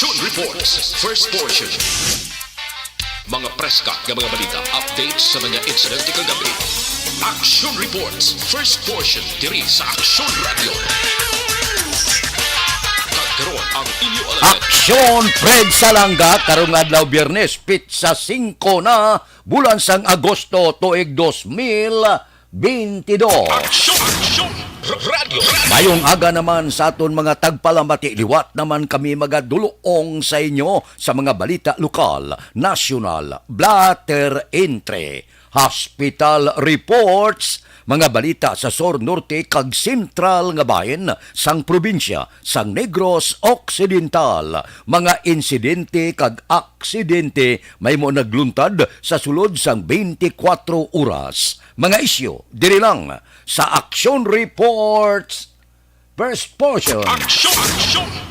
Action Reports, first portion. Mga preska ng mga balita, updates sa mga insidente kagabi. Action Reports, first portion, diri sa Action Radio. Kagkaroon ang inyo alam. Aksyon Fred Salanga karong adlaw Biyernes pizza 5 na bulan sang Agosto tuig 2022. Action Radio. Mayong aga naman sa aton mga tagpalamati, liwat naman kami magadulong sa inyo sa mga balita lokal, national, blatter entry, hospital reports, mga balita sa Sur Norte kag Sentral nga bahin sang probinsya sang Negros Occidental, mga insidente kag aksidente may mo nagluntad sa sulod sang 24 oras. Mga isyu diri lang sa Action Reports first portion. Action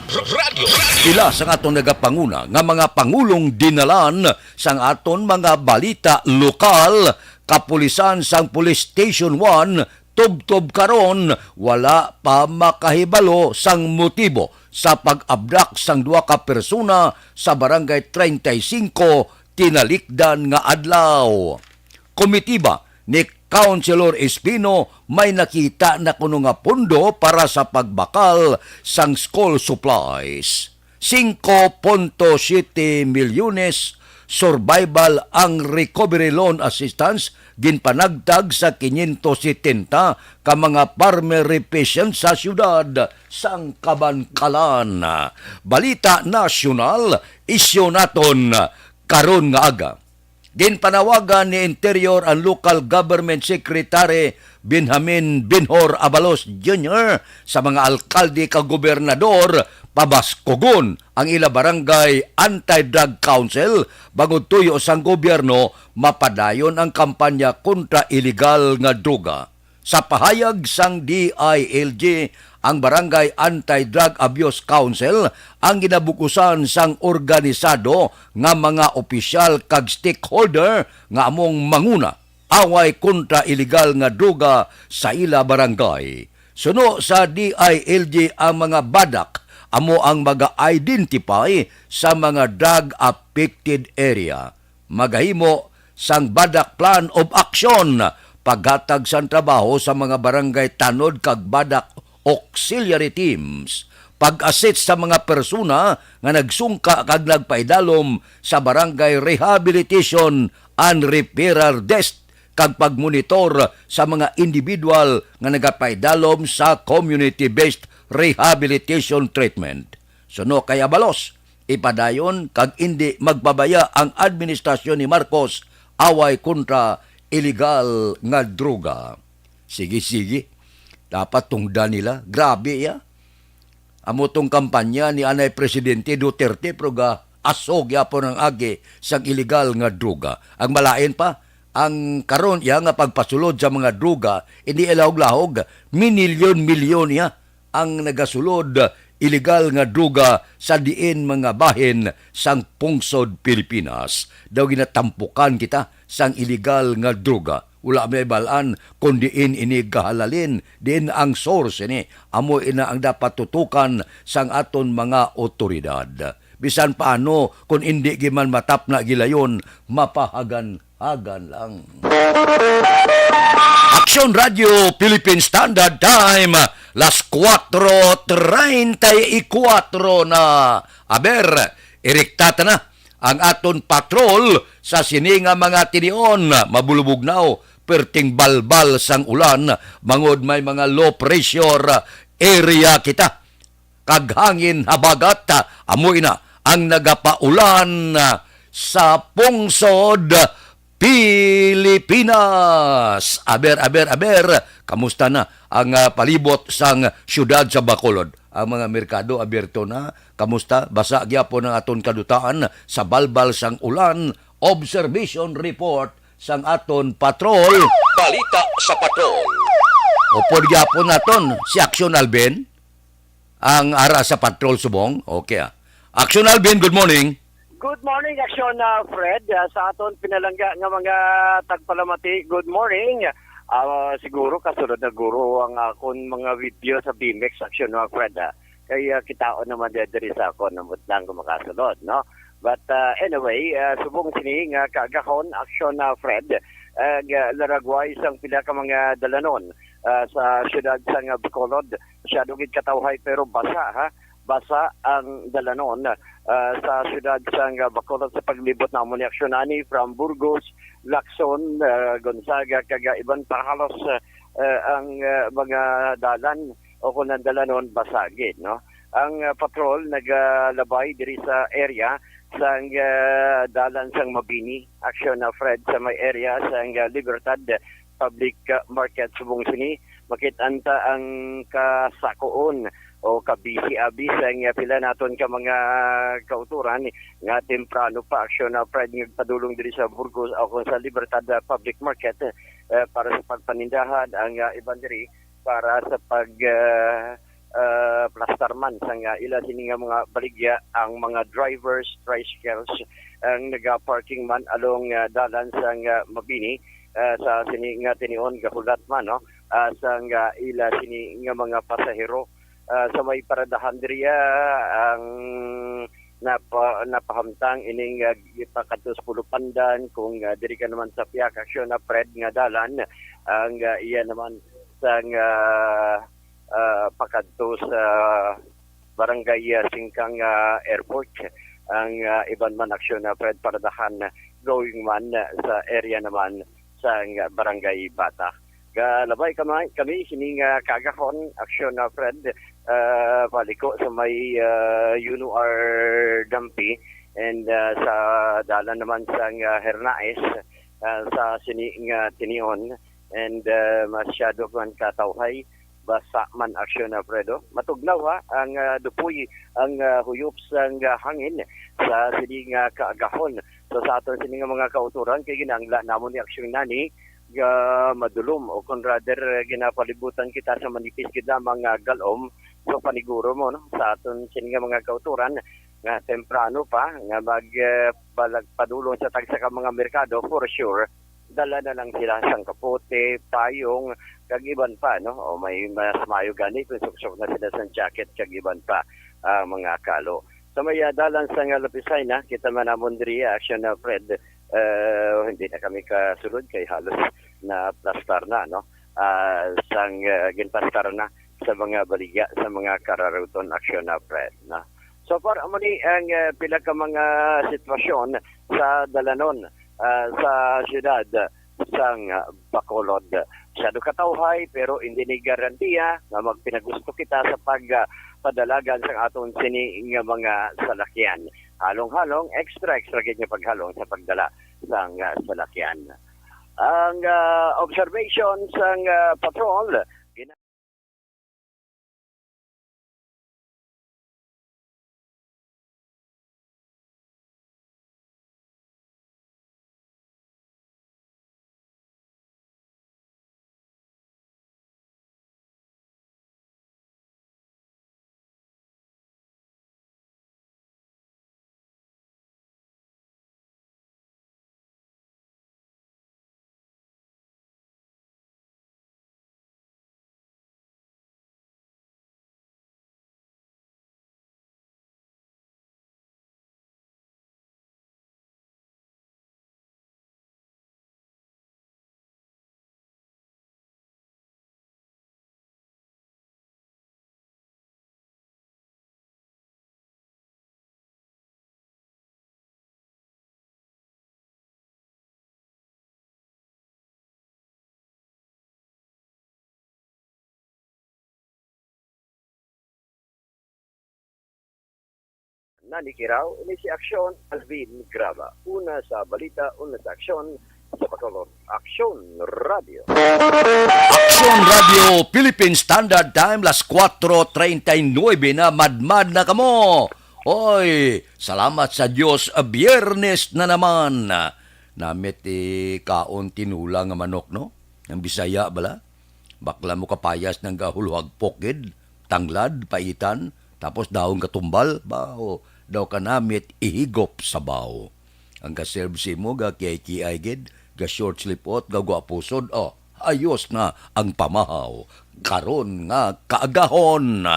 Radio. Pila sa aton nagapanguna nga mga pangulong dinalan sang aton mga balita lokal, kapulisan sang Police Station 1 tub-tub karon wala pa makahibalo sang motibo sa pag-abdak sang duha ka persona sa barangay 35 tinalikdan nga adlaw. Komitiba ni Councilor Espino may nakita na kuno nga pondo para sa pagbakal sang school supplies. 5.7 milyones survival ang recovery loan assistance ginpanagtag sa 570 ka mga primary patient sa syudad sang Kabankalan. Balita nasyonal, isyu naton karon nga aga. Ginpanawagan ni Interior and Local Government Secretary Benjamin Binhor Abalos Jr. sa mga alkalde kag gobernador pabaskogon ang ila barangay Anti-Drug Council bangod tuyo sang gobyerno mapadayon ang kampanya kontra illegal nga droga. Sa pahayag sang DILG, ang Barangay Anti-Drug Abuse Council ang ginabukusan sang organisado nga mga opisyal kag stakeholder nga among manguna away kontra illegal nga droga sa ila barangay. Suno sa DILG ang mga badak amo ang mag-identify sa mga drug-affected area. Magahimo sang badak plan of action, paghatag sang trabaho sa mga barangay tanod kag badak auxiliary teams, pag-assist sa mga persona nga nagsungka kag nagpaidalom sa barangay rehabilitation and referral desk, kag pagmonitor sa mga individual nga nagapaidalom sa community-based rehabilitation treatment. Suno kay Abalos, ipadayon kag hindi magbabaya ang administrasyon ni Marcos away kontra illegal nga droga. Sige. Dapat tungdan nila. Grabe ya. Amo tong kampanya ni Anay Presidente Duterte proga asog yapon ang agi sang illegal nga droga. Ang malain pa, ang karon ya nga pagpasulod sa mga droga, hindi ilahog-lahog, minilyon-milyon ya ang nagasulod illegal nga droga sa diin mga bahin sang pungsod Pilipinas. Daw ginatampukan kita sang illegal nga droga. Wala may balaan kung diin ini gahalalin, din ang source ini. Amo ina ang dapat tutukan sang aton mga otoridad. Bisan paano kung hindi giman matap na gilayon, mapahagan-hagan lang. Action Radio Philippine Standard Time, las 4:34 na. Aber, iriktata na ang aton patrol sa sininga mga tinion, mabulubugnaw, perting balbal sang ulan, mangod may mga low pressure area kita. Kaghangin habagat, amoy na ang nagapaulan sa pungsod Pilipinas. Aber, kamusta na ang palibot sang syudad sa Bacolod? Ang mga merkado abierto na. Kamusta? Basa gyapon ang aton kadutaan sa balbal sang ulan. Observation report sang aton patrol. Balita sa patrol. Upod gyapon naton si Action Alben ang ara sa patrol subong. Okay. Action Alben, good morning. Good morning, Action Fred. Sa aton pinalangga nga mga tagpalamati, good morning. Siguro kasunod na guro ang akong mga video sa BMX Action Fred. kaya kitaon naman diri sa ako namut lang kung makasulod, no? But anyway, subong sini nga kagahon aksyon na Fred, laragway isang pila ka mga dalanon sa siyudad sa nga Bacolod. Siya dugid katawhay pero basa ha. Basa ang dalanon sa siyudad sa nga Bacolod sa paglibot na ni aksyon from Burgos, Lacson, Gonzaga, kaga iban pa halos ang mga dalan o kung dalanon basagin, no? Ang patrol nagalabay diri sa area sang dalan sang Mabini, aksyon na Fred sa may area sang Libertad Public Market subong sini. Makitanta ang kasakoon o kabisi-abis ang pila naton ka mga kauturan nga temprano pa aksyon na Fred nga padulong diri sa Burgos o kung sa Libertad Public Market para sa pagpanindahan ang iban diri para sa pag plastarman sa nga ila sini nga mga baligya ang mga drivers, tricycles ang naga-parking man along dalan sa Mabini sa sini nga tinion gahulat man, no? Sa nga ila sini nga mga pasahero sa may paradahan diriya ang napahamtang ining ipakatos pulupandan kung diri ka naman sa piyak aksyon na Fred nga dalan ang iya naman sa pakadto sa barangay Singkang Airport ang iban man aksyon na Fred paradahan going man sa area naman sa barangay Bata. Galabay kami sining kagahon aksyon na Fred paliko sa may UNR Dampi and sa dalan naman sa Hernaes sa sining tinion and masyado man katawhay basa man aksyon na Fredo. Matugnaw ha ang dupoy ang huyop sang hangin sa sining kaagahon. So sa aton sining mga kauturan kay ginangla namon ni aksyon nani madulom o kung rather ginapalibutan kita sa manipis kita mga galom so paniguro mo, no? Sa aton sining mga kauturan nga temprano pa nga magbalagpadulong sa tagsa ka mga merkado for sure dala na lang sila sang kapote, payong, kagiban pa, no? O may mas mayo gani kung suksok na sila sa jacket, kagiban pa mga kalo. Sa may dalan sa nga Lapisay na, kita man namon diri aksyon na Fred, hindi na kami kasulod kay halos na plastar na, no? Sang ginplastar na sa mga baligya, sa mga kararuton aksyon na Fred, na. So far, amani ang pila ka mga sitwasyon sa dalanon sa siyudad sang Bacolod. Masyado katawhay pero hindi ni garantiya na magpinagusto kita sa pagpadalagan sa aton sini nga mga salakyan. Halong-halong, extra gid nga paghalong sa pagdala sang salakyan. Ang observation sang patrol nanikiraw, ini si Aksyon Alvin Graba. Una sa balita, una sa aksyon sa Bacolod. Aksyon Radio. Aksyon Radio Philippine Standard Time, las 4:39 na, madmad na kamo. Oy, salamat sa Diyos, biyernes na naman. Namit kaon tinulang nga manok, no? Ang Bisaya bala. Bakla mo kapayas ng gahuluhag pokid, tanglad, paitan, tapos daong katumbal, bao, daw ka namit ihigop sa bao. Ang kaserve si mo, ga kiyay-kiyay gid, ga short slipot, ga guwapusod, ayos na ang pamahaw. Karon nga kaagahon.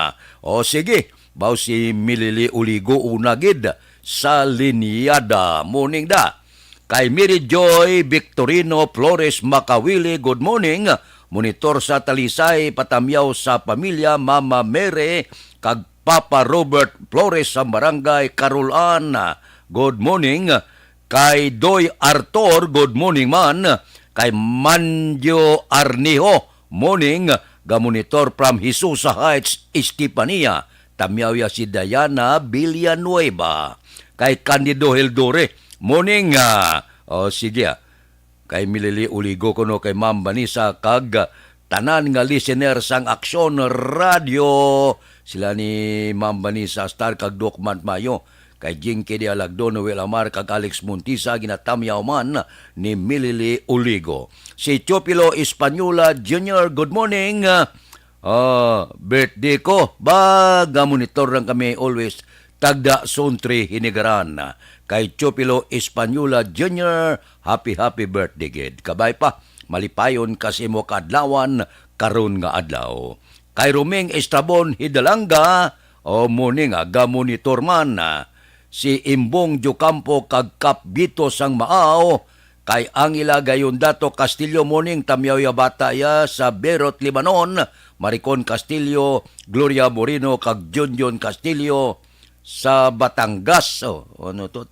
O sige, baw si Milili Uligo unagid sa linyada. Morning da. Kay Mary Joy Victorino Flores Makawili, good morning. Monitor sa Talisay, patamyaw sa pamilya Mama Mere, kag Papa Robert Flores sa Barangay Carolan. Good morning. Kay Doy Artor, good morning man. Kay Manjo Arniho, morning. Gamonitor from Hisusa Heights, Estipania. Tamyaw si Diana Villanueva. Kay Candido Hildore, morning. O sige, kay Milili Uligo kuno kay Ma'am Vanessa kag tanan nga listener sang Aksyon Radio. Sila ni Ma'am Vanessa Star kag Dokman Mayo. Kay Jinky de Alagdo, Noel Amar, kag Alex Montisa, ginatamyaw man ni Milili Uligo. Si Chopilo Espanola Jr., good morning. Birthday ko. Monitor lang kami always. Tagda Sontri Hinigaran. Kay Chopilo Espanola Jr., happy birthday, gid. Kabay pa, malipayon kasi mo kadlawan, karon nga adlaw. Kay Ruming Estrabon Hidalanga, morning, monitor man. Si Imbong Jocampo kag Kapbito sang Maaw, kay Angela Gayondato Castillo, morning, tamyaw ya bata ya sa Berot, Libanon, Maricon Castillo, Gloria Moreno kag Junjun Castillo sa Batangas.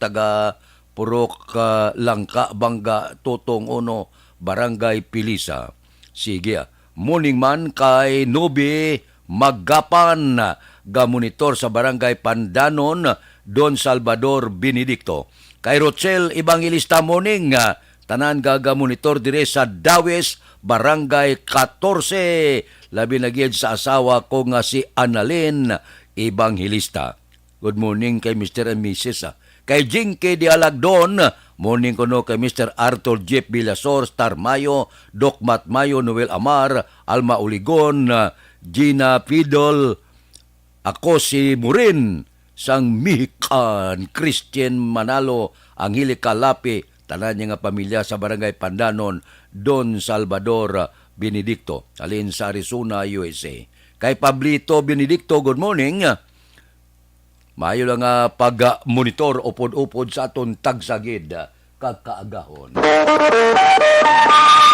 Taga Purok Langka, Bangga, Totong Ono, Barangay Pilisa. Sige, morning man kay Nobi Magapan, gamonitor sa Barangay Pandanon, Don Salvador Benedicto. Kay Rochelle Evangelista, morning. Tanan gagamonitor dire sa Dawes, Barangay 14. Labi na gyud sa asawa ko nga si Annalyn Evangelista. Good morning kay Mr. and Mrs. Kay Jinky de Alagdon, morning kuno kay Mr. Arthur Jeff Villasor, Star Mayo, Doc Mat Mayo, Noel Amar, Alma Uligon, Gina Pidol. Ako si Murin sang Mihikan, Christian Manalo, Angelica Lapi, tanan niya nga pamilya sa Barangay Pandanon, Don Salvador Benedicto, alin sa Arizona, USA. Kay Pablito Benedicto, good morning. Maayo lang nga pag-monitor upod-upod sa aton tagsagid kakaagahon.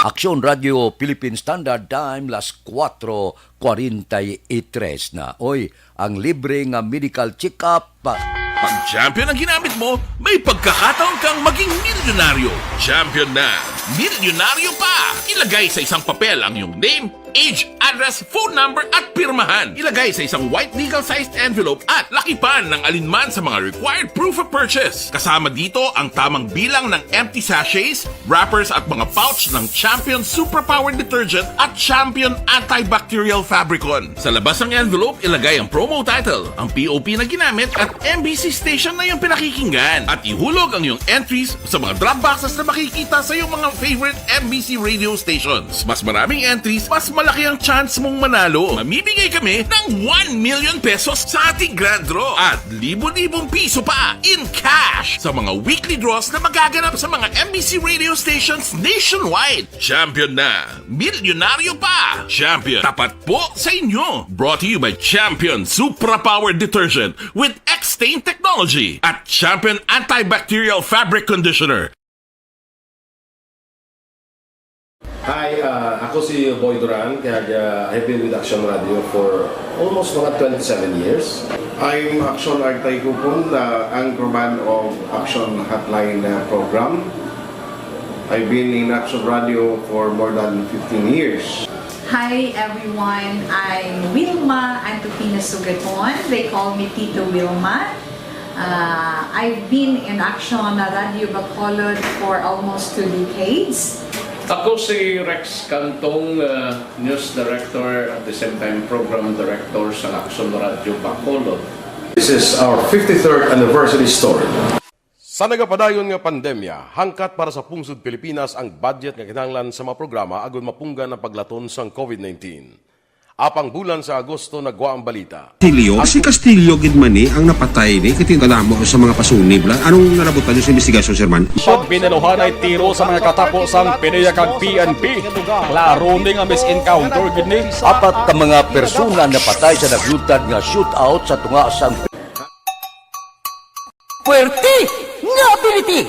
Aksyon Radio Philippine Standard Time, las 4:43 na. Oy, ang libre nga medical check-up. Pag champion ang ginamit mo, may pagkakataon kang maging milyonaryo. Champion na, milyonaryo pa! Ilagay sa isang papel ang iyong name, age, address, phone number at pirmahan. Ilagay sa isang white legal-sized envelope at lakipan ng alinman sa mga required proof of purchase. Kasama dito ang tamang bilang ng empty sachets, wrappers at mga pouch ng Champion Superpower Detergent at Champion Antibacterial Fabricon. Sa labas ng envelope, ilagay ang promo title, ang POP na ginamit at MBC station na yung pinakikinggan. At ihulog ang iyong entries sa mga drop boxes na makikita sa iyong mga favorite MBC radio stations. Mas maraming entries, mas malaki ang chance mong manalo. Mamimigay kami ng 1 million pesos sa ating grand draw at libo-libong piso pa in cash sa mga weekly draws na magaganap sa mga MBC radio stations nationwide. Champion na, milyonaryo pa. Champion, tapat po sa inyo. Brought to you by Champion Supra Power Detergent with X-Stain Technology at Champion Antibacterial Fabric Conditioner. Hi, ako si Boy Duran, kaya I've been with Action Radio for almost mga 27 years. I'm Action Artay Kupon, the anchorman of Action Hotline program. I've been in Action Radio for more than 15 years. Hi everyone, I'm Wilma Antopina Sugaton. They call me Tito Wilma. I've been in Action Radio Bacolod for almost 2 decades. Ako si Rex Cantong, News Director at the same time Program Director sa Action Radio Bacolod. This is our 53rd anniversary story. Sa nagapadayon nga pandemya, hangkat para sa pungsod Pilipinas ang budget nga kinahanglan sa mga programa agud mapunggan ang paglaton sang COVID-19. Apang bulan sa Agosto nagwa ang balita. Castillo, si Castillo gid man ni ang napatay ni kitindala mo sa mga pasunib lang. Anong nalabutan niyo sa investigasyon, Sir Man? Pag binaluhan ay tiro sa mga katapos PDEA kag PNP. Klaro ni nga misencounter gid ni. Apat ka mga persona na patay sa naglutad nga shootout sa tunga sang Puerte nga ability!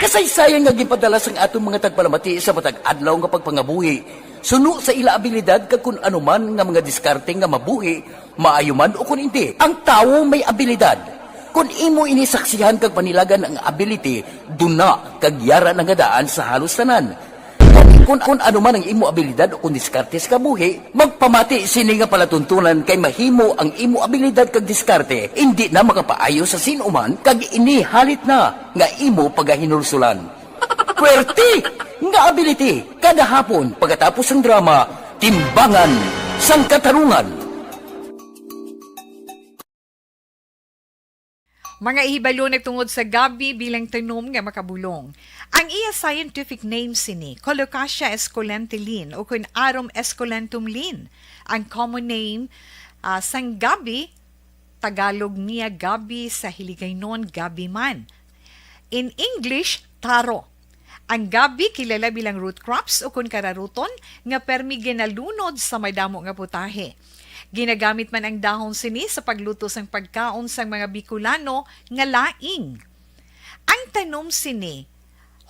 Kasaysayan nga gipadala sang atong mga tagpalamati sa matag adlaw nga pagpangabuhi. Suno sa ila abilidad kag kun anuman nga mga diskarte nga mabuhi, maayo man o kun hindi. Ang tawo may abilidad. Kung imo inisaksihan kag panilagan ang ability, duna kag yara nga daan sa halos tanan. Kung anuman ang imo abilidad o kung diskarte sa kabuhi, magpamati sini nga palatuntunan kay mahimo ang imo abilidad kag diskarte, hindi na makapaayo sa sinuman kag ini halit na nga imo pagahinulsulan. Puwerte nga ability kada hapon pagkatapos ng drama, Timbangan sang Katarungan. Mga ihibalo nagtungod sa gabi bilang tanom nga makabulong. Ang iya scientific name sini, Colocasia esculentulin o kun Arum esculentum lin. Ang common name sang gabi, Tagalog niya gabi, sa Hiligaynon gabi man. In English, taro. Ang gabi kilala bilang root crops o kun kararuton nga permi ginalunod sa may damo nga putahe. Ginagamit man ang dahon sini sa pagluto sang pagkaon sang mga Bicolano nga laing. Ang tanom sini,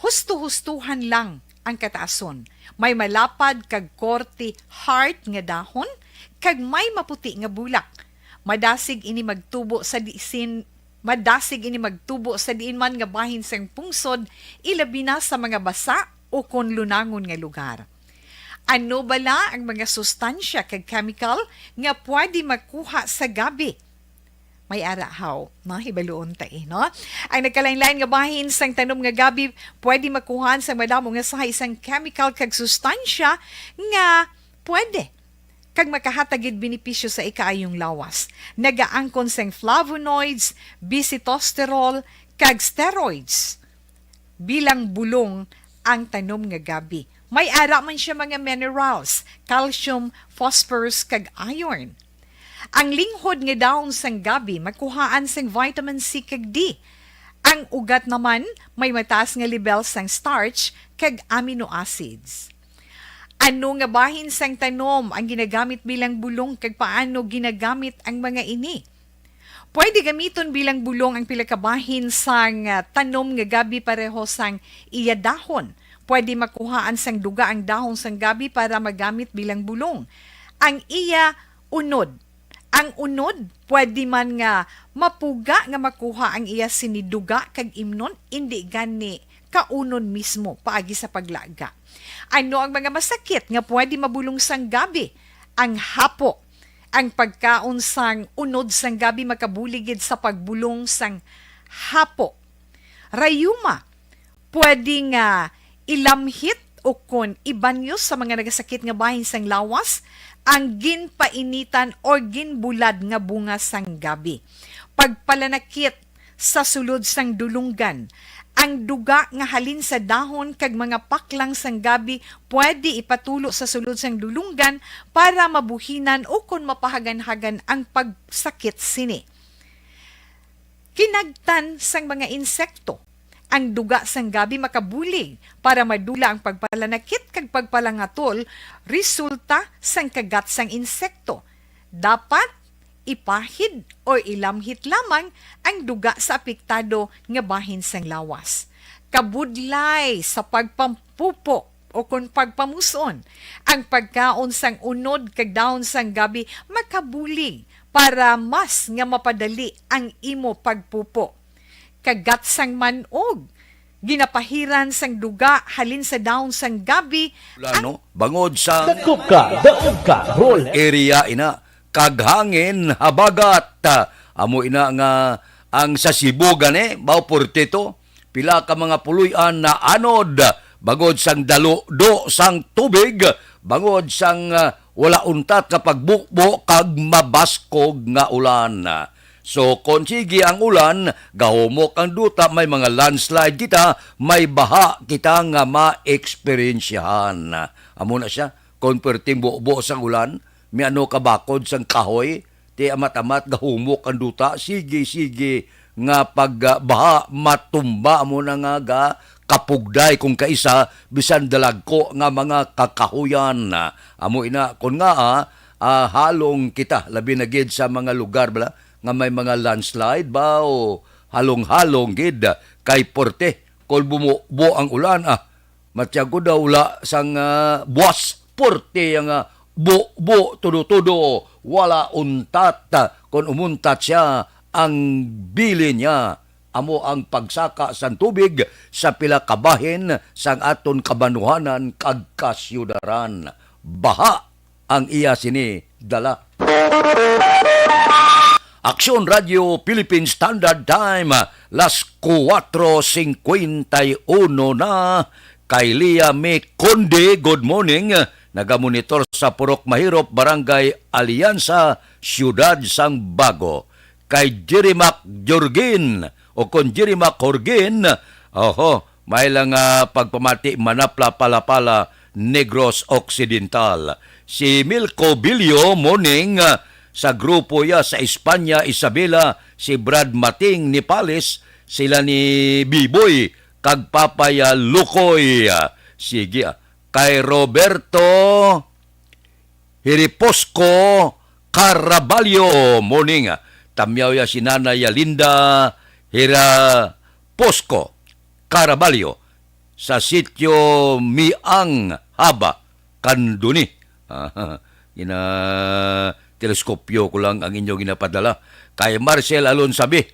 husto-hustuhan lang ang kataason. May malapad kag korte hard nga dahon kag may maputi nga bulak. Madasig ini magtubo sa diin man nga bahin sang pungsod, ilabi na sa mga basa o kon lunangon nga lugar. Ano bala ang mga sustansya kag chemical nga pwede makuha sa gabi? May arahaw, hibaluon no? Ang nagkalain-lain nga bahin sang tanom nga gabi pwede makuhaan sa madamo nga sa isang chemical kag sustansya nga pwede kag makahatagid benepisyo sa ikaayong lawas. Nagaangkon sang flavonoids, bisitosterol, kag steroids. Bilang bulong ang tanom nga gabi. May ara man siya mga minerals, calcium, phosphorus, kag iron. Ang linghod nga dahon sang gabi makuhaan sang vitamin C kag D. Ang ugat naman may mataas nga level sang starch kag amino acids. Ano nga bahin sang tanom ang ginagamit bilang bulong kag paano ginagamit ang mga ini? Pwede gamiton bilang bulong ang pila ka bahin sang tanom nga gabi pareho sang iya dahon. Pwede makuhaan sang duga ang dahon sang gabi para magamit bilang bulong. Ang iya unod. Ang unod, pwede man nga mapuga nga makuha ang iya siniduga kag imnon, hindi gani kaunon mismo paagi sa paglaga. Ano ang mga masakit nga pwede mabulong sang gabi? Ang hapo. Ang pagkaon sang unod sang gabi makabuligid sa pagbulong sang hapo. Rayuma. Pwede nga ilamhit o kon ibanyo sa mga nagasakit nga bahin sang lawas ang ginpainitan o ginbulad nga bunga sang gabi. Pagpalanakit sa sulod sang dulunggan, ang duga nga halin sa dahon kag mga paklang sang gabi pwede ipatulo sa sulod sang dulunggan para mabuhinan o kon mapahagan-hagan ang pagsakit sini. Kinagtan sang mga insekto. Ang duga sang gabi makabulig para madula ang pagpalanakit kag pagpalangatol resulta sang kagat sang insekto. Dapat ipahid o ilamhit lamang ang duga sa apektado nga bahin sang lawas. Kabudlay sa pagpampupo o kung pagpamuson, ang pagkaon sang unod kag dahon sang gabi makabulig para mas nga mapadali ang imo pagpupo. Kagat sang manog, ginapahiran sang duga halin sa dahon sang gabi. Bangod sa Daog ka, roll. area ina, kaghangin habagat. Amo ina nga ang sa Cebu gani, bao portito, pila ka mga puluyan na anod, bangod sang daludo sang tubig, bangod sang wala untat kapag bukbo kag mabaskog nga ulan. So, kung sige ang ulan, gahumok ang duta, may mga landslide kita, may baha kita nga ma-experiensyahan. Amo na siya. konperting buo sang ulan, may ano kabakod sang kahoy, ti amat-amat gahumok ang duta, sige nga pagbaha matumba mo na nga ga kapugday kung kaisa bisan dalagko nga mga kakahuyan. Amo ina kun nga halong kita labi na gid sa mga lugar bala nga may mga landslide ba o halong-halong gid kay porte kol bumubo ang ulan matyago daw ula sang buwas porte ang bu tudo wala untat kon umuntat siya ang bili niya amo ang pagsaka sang tubig sa pila kabahin sang aton kabanuhanan kag kasyudaran. Baha ang iya sini dala. Aksyon Radio Philippine Standard Time, las 4:51 na. Kay Lia May Conde, good morning. Nagamonitor sa Purok Mahirop, Barangay Alianza, Siyudad sang Bago. Kay Jerimac Jorgin, o kon Jerimac Jorgin, may lang pagpamati Manapla Palapala, Negros Occidental. Si Milko Bilio, morning, sa grupo ya sa Espanya, Isabela, si Brad Mating ni Pales, sila ni Biboy, kag Papaya Lukoy. Sige, kay Roberto Hiriposco Caraballo, morning. Tamyaw ya si Nanay Linda Hiraposco Caraballo sa sitio Miang Haba, Kanduni. Teleskopyo ko lang ang inyong ginapadala. Kay Marcel Alonsabi,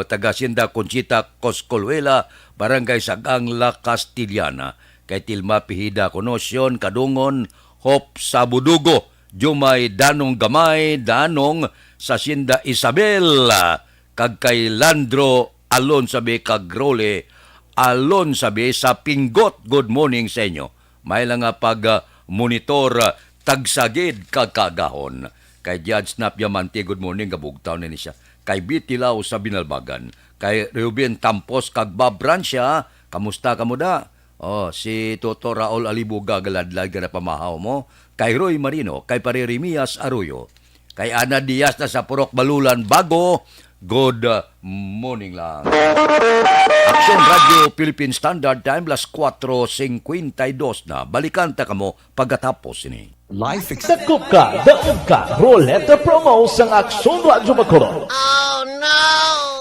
taga Sinda Conchita Coscolhuela, Barangay Sagang La Castillana. Kay Tilma Pihida Conosyon, Kadungon, Hop Sabudugo, Jumay Danong Gamay, Danong sa Sinda Isabel, kag kay Landro Alonsabi, kag Role Alonsabi sa Pinggot. Good morning sa inyo. May lang pag-monitor tagsagid kagkagahon. Kay Judge Snap Diamante, good morning, kabugtaw na ni siya. Kay Bitilaw sa Binalbagan. Kay Reuben Tampos, kag Bob Brancia, kamusta ka mo da? Si Toto Raul Alibuga, galadlag ka na pamahaw mo. Kay Roy Marino, kay Paririmias Arroyo. Kay Ana Diaz na sa Purok Balulan, Bago, good morning lang. Aksyon Radio Philippine Standard Time, las 4:52 na. Balikan ta kamo pagkatapos ini. Life Dakop ka, daog ka, Roleta Promo sang Aksyon Radio Bacolod. Oh no!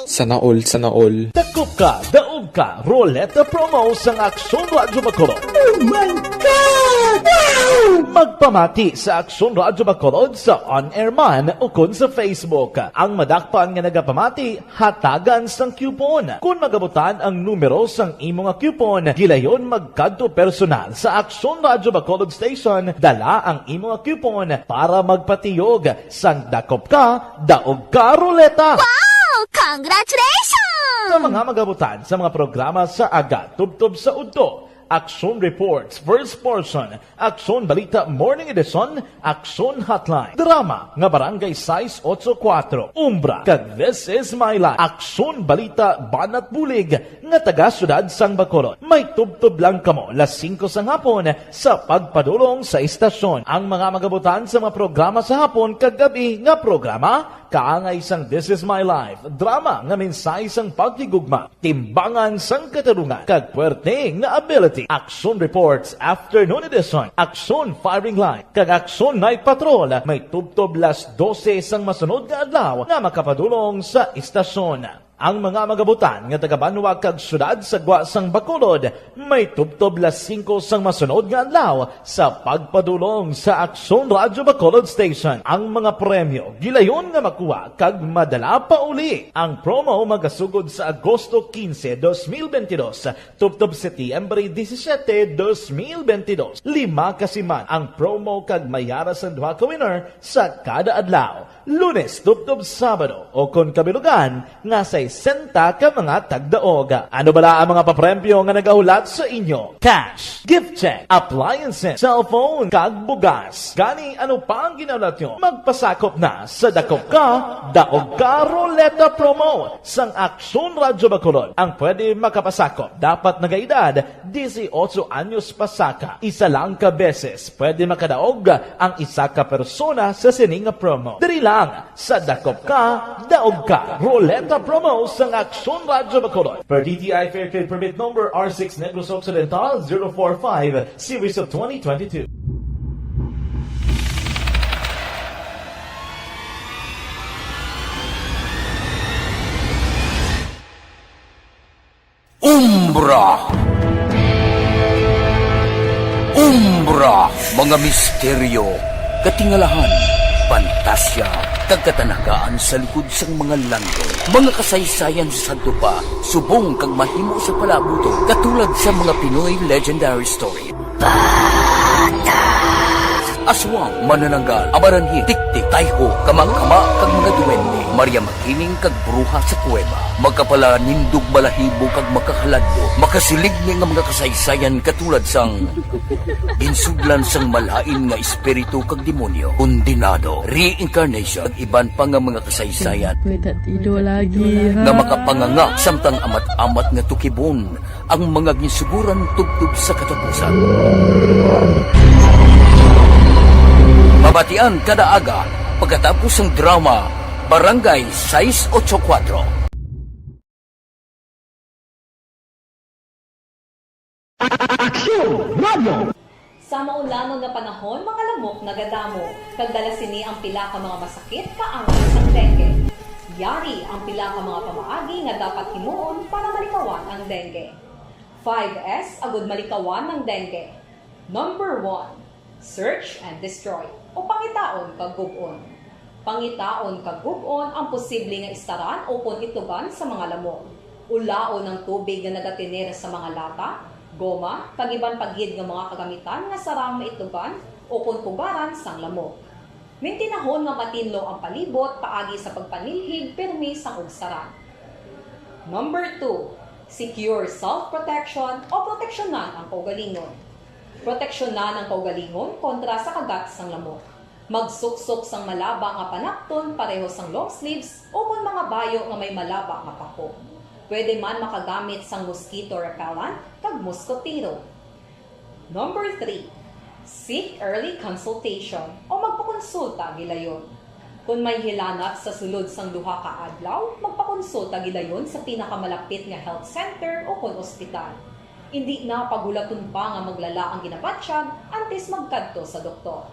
Sana all. Dakop ka, daog ka, Roleta Promo sang Aksyon Radio Bacolod. Oh my God! Wow! Magpamati sa Aksyon Radio Bacolod sa on-air man o kun sa Facebook. Ang madakpan nga nagapamati, hatagan sang coupon. Kung magabutan ang numero sang imo nga coupon, gilayon magkadto personal sa Aksyon Radio Bacolod Station, dala ang imo nga coupon para magpatiyog sang dakop ka, daog ka, Roleta. Wow! Congratulations! Sa mga magabutan sa mga programa sa Aga Tubtob sa Udto, Aksyon Reports, First Portion, Aksyon Balita Morning Edition, Aksyon Hotline, Drama nga Barangay 684, Umbra, kag This Is My Life, Aksyon Balita Banat Bulig, nga taga Syudad sang Bacolod. May tubtob lang kamo las 5 sang hapon sa pagpadulong sa istasyon. Ang mga magabutan sa mga programa sa hapon kag gabi nga programa, kaangay sang This Is My Life, drama nga mensahe sang pagtigugma, timbangan sang katarungan, kag puwerte nga ability. Aksyon Reports Afternoon Edition, Aksyon Firing Line, kag Aksyon Night Patrol. May tubtob las 12 sang masunod nga adlaw nga makapadulong sa istasyon. Ang mga magabutan nga taga-Banwa kag syudad sa Gwa sang Bacolod, may tubtob las 5 sang masunod nga adlaw sa pagpadulong sa Aksyon Radio Bacolod Station. Ang mga premyo gilayon nga makuha kag madala pa uli. Ang promo magasugod sa Agosto 15, 2022, tubtob Setyembre 17, 2022. 5 kasiman ang promo kag mayara sa duha ka winner sa kada adlaw. Lunes tubtob Sabado o kon kabilugan nga sa senta ka mga tagdaog. Ano bala ang mga papremyo nga nagahulat sa inyo? Cash, gift check, appliances, cellphone, kag bugas. Gani ano pa ang ginaulat nyo? Magpasakop na sa Dakop Ka, Daog Ka Roleta Promo sang Aksyon Radyo Bacolod. Ang pwede makapasakop dapat nagaedad 18 anyos pasaka. Isa lang ka beses pwede makadaog ang isa ka persona sa sining promo. Diri lang sa Dakop Ka, Daog Ka Roleta Promo sang Aksyon Radyo Bacolod. Per DTI Fair Trade Permit Number R6 Negros Occidental 045 Series of 2022. Umbra, mga misteryo, katingalahan, pantasya, kagkatanagaan sa likod sang mga lando, mga kasaysayan sa santupa, subong kag mahimo sa palabuto, katulad sa mga Pinoy legendary story. Aswang, manananggal, amaranhi, tiktik, tayho, kamang-kama, kag mga duwende, Maria Makining kag bruha sa kuweba, magkapala nindog balahibo kag makahaladlo, makasilig ni nga mga kasaysayan katulad sang ginsudlan sang malain nga espiritu kag demonyo, kondinado, reincarnation, kag iban pa nga mga kasaysayan nga makapanganga samtang amat-amat nga tukibon ang mga ginsuguran tubtub sa katapusan. Mabatian kada aga pagkatapos ng drama Barangay 684. Sa maulangon nga panahon, mga lamok nagadamo. Kagdala sini ang pila ka mga masakit kaangay sang dengue. Yari ang pila ka mga pamaagi nga dapat himuon para malikawan ang dengue. 5S agud malikawan ng dengue. Number 1. Search and destroy o pangitaon kag gub-on. Pangitaon kag gub-on ang posible nga istaran o kon itugan sa mga lamok. Ulaon ng tubig nga nagatinera sa mga lata, goma, kag iban pagyid nga mga kagamitan nga sarang maitugan o kon pugaran sang lamok. Mintinahon nga matinlo ang palibot paagi sa pagpanilhig permi sang ugsaran. Number 2. Secure self-protection o proteksyonan ang kaugalingon. Proteksyonan ang kaugalingon kontra sa kagat sang lamok. Magsuksok sang malaba nga panakton pareho sang long sleeves o kung mga bayo nga may malaba nga pako. Pwede man makagamit sang mosquito repellent kag mosquitero. Number 3. Seek early consultation o magpakonsulta gilayon. Kung may hilanat sa sulod sang duha ka adlaw, magpakonsulta gilayon sa pinakamalapit nga health center o kon ospital. Hindi na pagulaton pa nga maglala ang ginabatsyag antes magkadto sa doktor.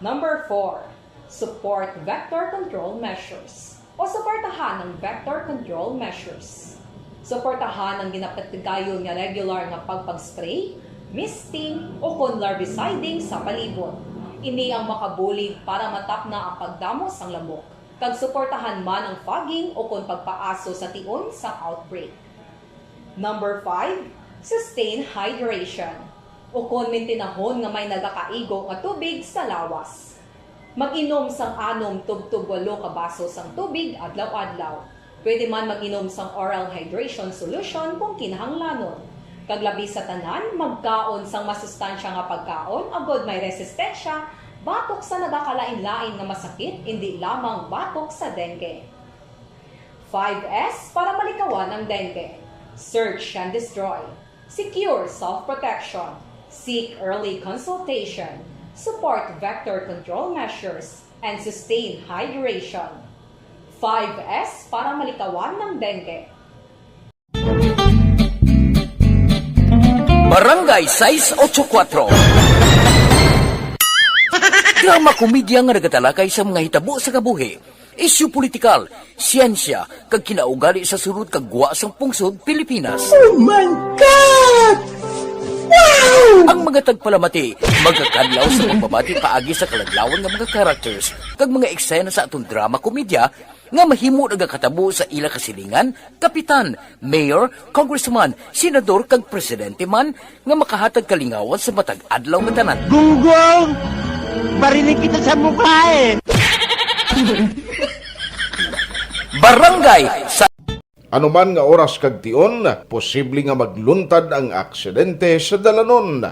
Number 4. Support vector control measures o suportahan ng vector control measures. Suportahan ang ginapatigayon nga regular nga pagpag-spray, misting o kon larviciding sa palibot. Ini ang makabulig para matapna ang pagdamos sang lamok. Kag suportahan man ang fogging o kon pagpaaso sa tion sa outbreak. Number 5. Sustain hydration o kon mintinahon nga may nagakaigo nga tubig sa lawas. Mag-inom sang 6 tub-tub 8 ka baso sang tubig adlaw-adlaw. Pwede man mag-inom sang oral hydration solution kung kinahanglanon. Kaglabi sa tanan, magkaon sang masustansya nga pagkaon agod may resistensya, batok sa nagakalain-lain nga masakit, hindi lamang batok sa dengue. 5S para malikawan ang dengue. Search and destroy. Secure self-protection. Seek early consultation. Support vector control measures. And sustain hydration. 5S para malikawan ng dengue. Barangay 684. Drama komedya nga nagatalakay sa mga hitabo sa kabuhi, isyu politikal, siyensya, kag kinaugali sa surut kag guwa sang pungsod Pilipinas. Oh my God! Wow! Ang mga tagpalamati, magkakadlaw sa pagbabati paagi sa kalaglawan ng mga characters kag mga eksena sa atong drama komedya nga mahimo nagakatabo sa ila kasilingan, kapitan, mayor, congressman, senador kag presidente man nga makahatag kalingawan sa matag adlaw nga tanan. Gunggong! Barinig kita sa mukha eh! Barangay sa Anuman nga oras kag tion, posible nga magluntad ang aksidente sa dalanon.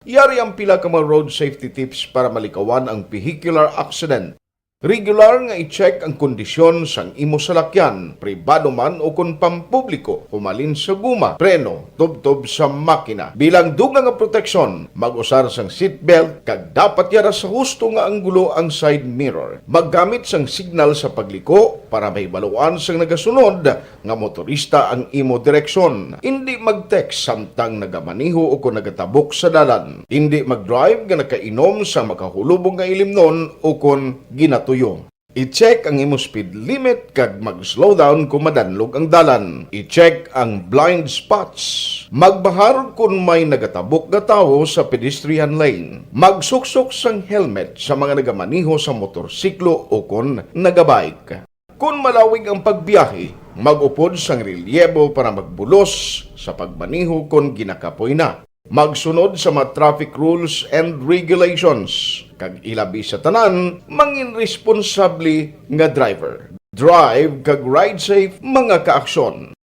Yari ang pila ka mga road safety tips para malikawan ang vehicular accident. Regular nga i-check ang kondisyon sang imo salakyan, pribado man o kung pampubliko, humalin sa guma, preno, tubtob sa makina. Bilang dugang nga proteksyon, mag-usar sang seatbelt, kag dapat yara sa husto nga anggulo ang side mirror. Maggamit sang signal sa pagliko para may baluan sang nagasunod nga motorista ang imo direksyon. Hindi mag-text samtang nagamaniho o kung nagatabok sa dalan. Hindi mag-drive nga nakainom sa makahulubong nga ilimnon o kung ginato tuyo. I-check ang imo speed limit kag mag-slow down kung madanlog ang dalan. I-check ang blind spots. Magbahar kung may nagatabok nga tawo sa pedestrian lane. Magsuksok sang helmet sa mga nagamaniho sa motorsiklo o kung nagabike. Kung malawig ang pagbiyahe, mag-upod sang relyebo para magbulos sa pagmaniho kung ginakapoy na. Magsunod sa mga traffic rules and regulations. Kag ilabi sa tanan, mangin responsable nga driver. Drive kag ride safe mga kaaksyon.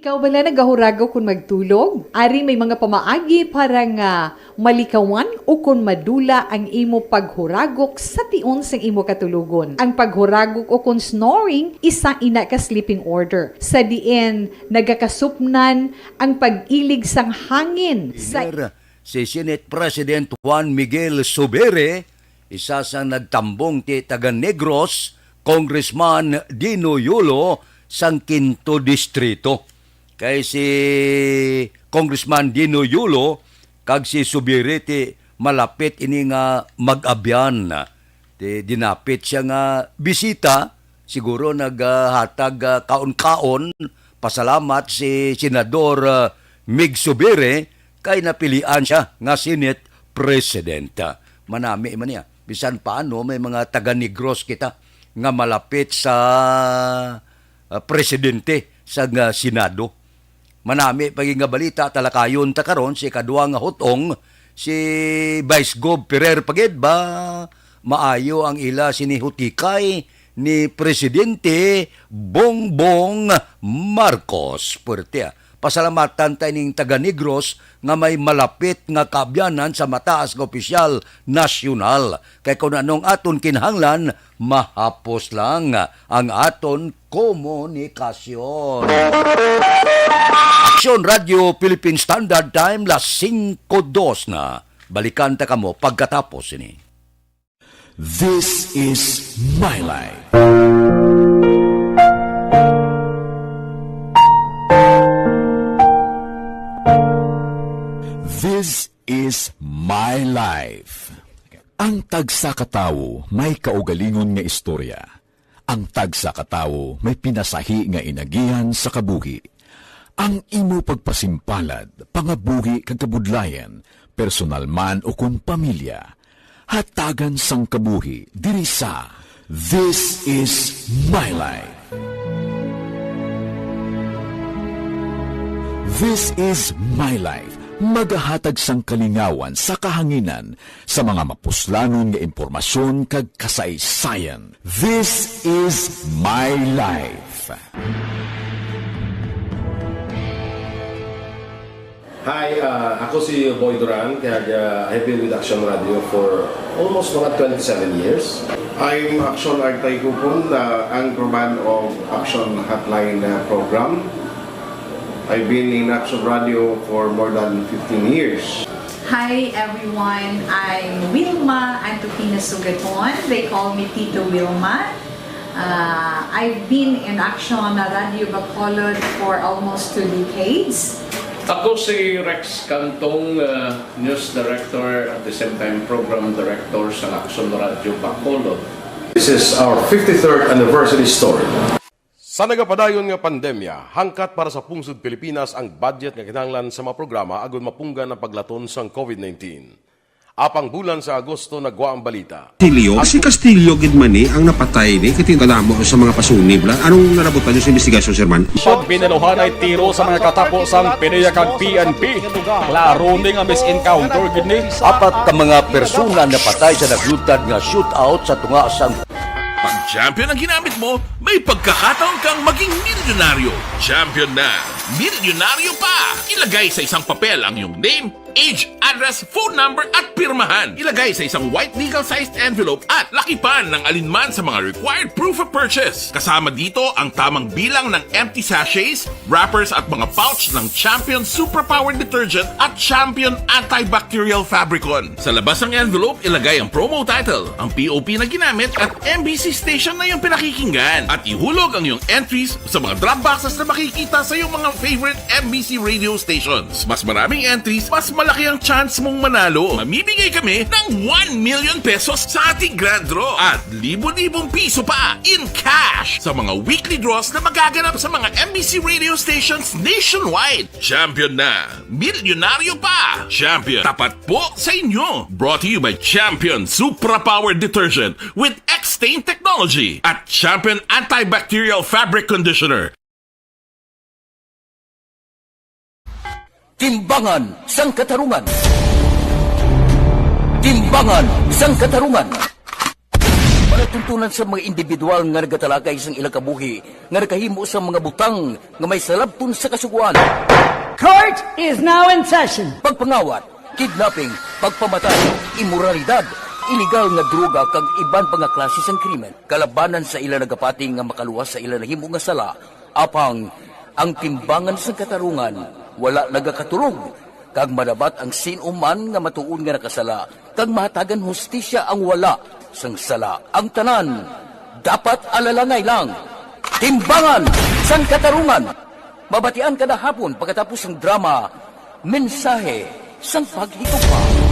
Ikaw bala nagahurago kung magtulog? Ari may mga pamaagi para nga malikawan o kung madula ang imo paghuragok sa tion sang imo katulugon. Ang paghuragok o kung snoring, isa ina ka sleeping order. Sa diin, nagakasupnan ang pag-ilig sang hangin. Si Senate President Juan Miguel Zubiri, isa sa nagtambong ti taga Negros, Congressman Dino Yulo, sang Quinto Distrito. Kay si Congressman Dino Yulo kag si Zubiri ti malapit ini nga mag-abyan. Ti dinapit siya nga bisita, siguro naghatag kaon-kaon pasalamat si Senador Mig Zubiri kay napilian siya nga Senate President. Manami man niya. Bisan paano may mga taga Negros kita nga malapit sa presidente sa Senado. Manami paging nga balita talakayon ta karon si kadua nga hutong si Vice Gov Ferrer pagid ba maayo ang ila sinihutikay ni Presidente Bongbong Marcos. Puerte pasalamatan tayo ning taga Negros nga may malapit nga kaabyanan sa mataas nga opisyal nasyonal. Kay kung anong aton kinahanglan, mahapos lang ang aton komunikasyon. Aksyon Radio Philippine Standard Time, las 5:02 na. Balikan ta kamo pagkatapos ini. This is my life. This is my life. Ang tagsa katawo may kaugalingon nga istorya. Ang tagsa katawo may pinasahi nga inagihan sa kabuhi. Ang imo pagpasimpalad, pangabuhi kag kabudlayan, personal man o kun pamilya, hatagan sang kabuhi diri sa This is my life. This is my life. Magahatag sang kalingawan sa kahanginan sa mga mapuslanon nga impormasyon kag kasaysayan. This is my life. Hi, ako si Boy Duran, kaya I've been with Action Radio for almost mga 27 years. I'm Action Artay Kupon, the anchorman of Action Hotline program. I've been in Action Radio for more than 15 years. Hi everyone, I'm Wilma Antopina Sugaton. They call me Tito Wilma. I've been in Action Radio Bacolod for almost 2 decades. Ako si Rex Cantong, News Director at the same time Program Director sa Action Radio Bacolod. This is our 53rd anniversary story. Sa nagapadayon nga pandemya, hangkat para sa pungsod Pilipinas ang budget nga kinahanglan sa mga programa agon mapunggan ang paglaton sang COVID-19. Apang bulan sa Agosto nagwa ang balita. Castillo, si Castillo gid man ni ang napatay ni kiti kadamo sa mga pasunib la. Anong narabutan niyo sa investigasyon, Sir Man? Siyang binaluhan ay tiro sa mga katapusang PDEA kag PNP. Klaro ni nga misencounter gid ni. Apat ka mga persona na patay sa naglutad nga shootout sa tunga sang Pag champion ang ginamit mo, may pagkakataon kang maging milyonaryo. Champion na, milyonaryo pa! Ilagay sa isang papel ang iyong name, age, address, phone number at pirmahan. Ilagay sa isang white legal-sized envelope at lakipan ng alinman sa mga required proof of purchase. Kasama dito ang tamang bilang ng empty sachets, wrappers at mga pouch ng Champion Superpower Detergent at Champion Antibacterial Fabricon. Sa labas ng envelope, ilagay ang promo title, ang POP na ginamit at MBC station na yung pinakikinggan. At ihulog ang iyong entries sa mga drop boxes na makikita sa iyong mga favorite MBC radio stations. Mas maraming entries, mas malaki ang chance mong manalo. Mamimigay kami ng 1 million pesos sa ating grand draw at libo-libong piso pa in cash sa mga weekly draws na magaganap sa mga MBC radio stations nationwide. Champion na, milyonaryo pa. Champion, tapat po sa inyo. Brought to you by Champion Superpower Detergent with X-Stain Technology at Champion Antibacterial Fabric Conditioner. Timbangan sang katarungan. Timbangan sang katarungan. Panatuntunan sa mga individual nga nagatalagay sang ilang kabuhi nga nakahimo sa mga butang nga may salabton sa kasuguan. Court is now in session. Pagpangawat, kidnapping, pagpamatay, imoralidad, iligal nga droga kag iban pa nga klase sang krimen. Kalabanan sa ila nagapating nga makaluwas sa ila nahimo nga sala. Apang ang timbangan sang katarungan wala nagakatulog, kag madabat ang sinuman nga matuon nga nakasala, kag mahatagan hustisya ang wala sang sala. Ang tanan, dapat alalangay lang. Timbangan sang katarungan. Mabatian kada hapon pagkatapos ng drama, mensahe sang paghigugma.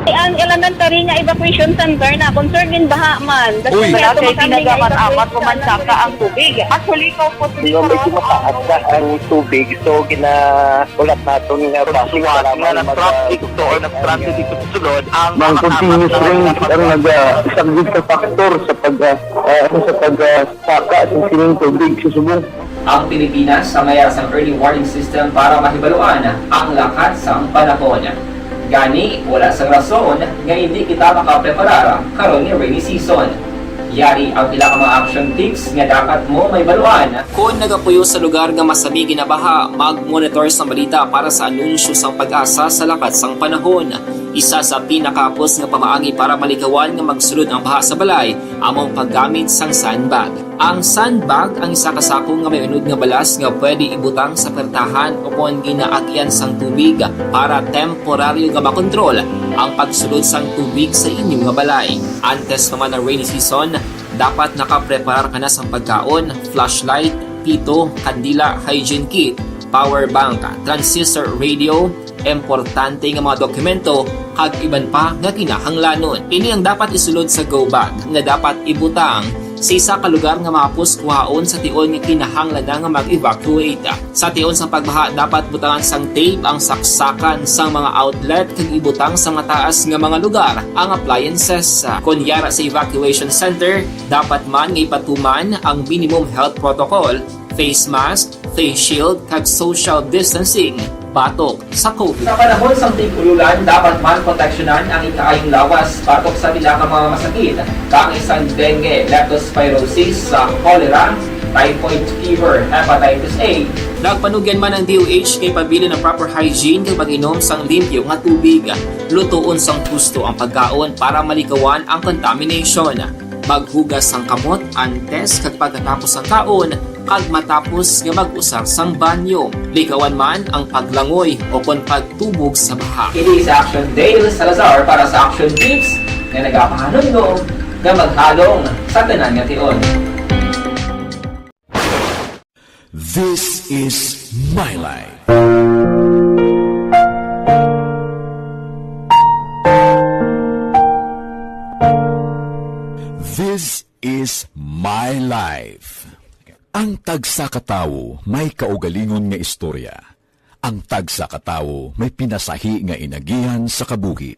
Ang elementary nga evacuation center na concern din baha man. Uy, kay pinagamat-amat pumansaka ang tubig. Actually, ko po Medyo mataas na ang tubig. So, ulat natin nga basuhan nga ng traffic to or nag-traffic dito sa sulod. Ang continuous rain ang isang good factor sa pagsaka sa sining tubig sa subong. Ang Pilipinas sa mayroon sa early warning system para mahibaluan ang lakas ng panahon. Gani, wala sang rason nga hindi kita makapreparar karon ni rainy season. Yari ang pila ka mga action tips nga dapat mo may baluan. Kung nagapuyo sa lugar nga masabi ginabaha, mag-monitor sa balita para sa anunsyo sang pag-asa sa lakat sang panahon. Isa sa pinakapos nga pamaagi para malikawan nga magsulod ang baha sa balay, among paggamit sang sandbag. Ang sandbag ang isa kasakong nga may unod nga balas nga pwede ibutang sa pertahan o kung ginaagyan sang tubig para temporaryo nga makontrol ang pagsulod sang tubig sa inyong nga balay. Antes naman ng rainy season, dapat nakapreparar ka na sang pagkaon, flashlight, pito, kandila, hygiene kit, power bank, transistor radio, importante nga mga dokumento kag iban pa nga kinahanglanon. Ini ang dapat isulod sa go bag nga dapat ibutang sa isa ka lugar nga mapus kuhaon sa tion nga kinahanglan nga mag-evacuate. Sa tion sa pagbaha dapat butangan sang tape ang saksakan sa mga outlet kag ibutang sa mataas nga mga lugar ang appliances. Kunyara sa evacuation center, dapat man nga ipatuman ang minimum health protocol, face mask, face shield kag social distancing. Batok sa COVID. Sa panahon sa tig-ululan, dapat man proteksyonan ang ikaayong lawas batok sa pila ka mga masakit. Kang isang dengue, leptospirosis, cholera, typhoid fever, hepatitis A. Nagpanugyan man ang DOH kay pabili ng proper hygiene kay pag-inom sang limpyo nga tubig. Lutuon sang gusto ang pagkaon para malikawan ang contamination. Maghugas sang kamot antes kag pagkatapos ang kaon kag matapos nga mag-usar sang banyo. Likawan man ang paglangoy o kon pagtubog sa baha. It is Action Dale Salazar para sa Action Tips nga nagapahanundong nga maghalong sa tanan nga tion. This is my life. This is my life. Ang tagsa katawo may kaugalingon nga istorya. Ang tagsa katawo may pinasahi nga inagihan sa kabuhi.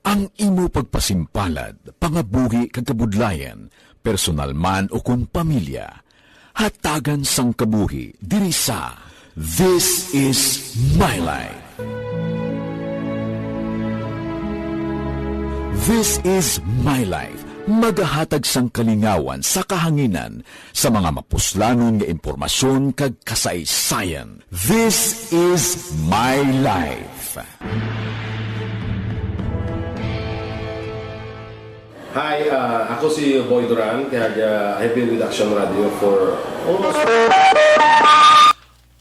Ang imo pagpasimpalad, pangabuhi kag kabudlayan, personal man o kun pamilya, hatagan sang kabuhi diri sa This is My Life. This is My Life. Magahatag sang kalingawan sa kahanginan sa mga mapuslanon nga impormasyon kag kasaysayan. This is My Life. Hi, ako si Boy Duran, kaya I've been with Action Radio for almost...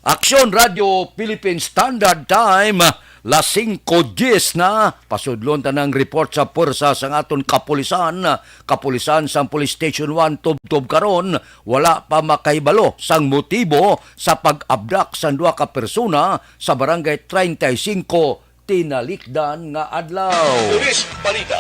Aksyon Radio Philippine Standard Time, las 5:10 na. Pasudlon tanang report sa pwersa sang aton kapulisan. Kapulisan sang Police Station 1 tubtob karon, wala pa makaibalo sang motibo sa pag-abdak sang duha ka persona sa barangay 35 tinalikdan nga adlaw. Police Balita.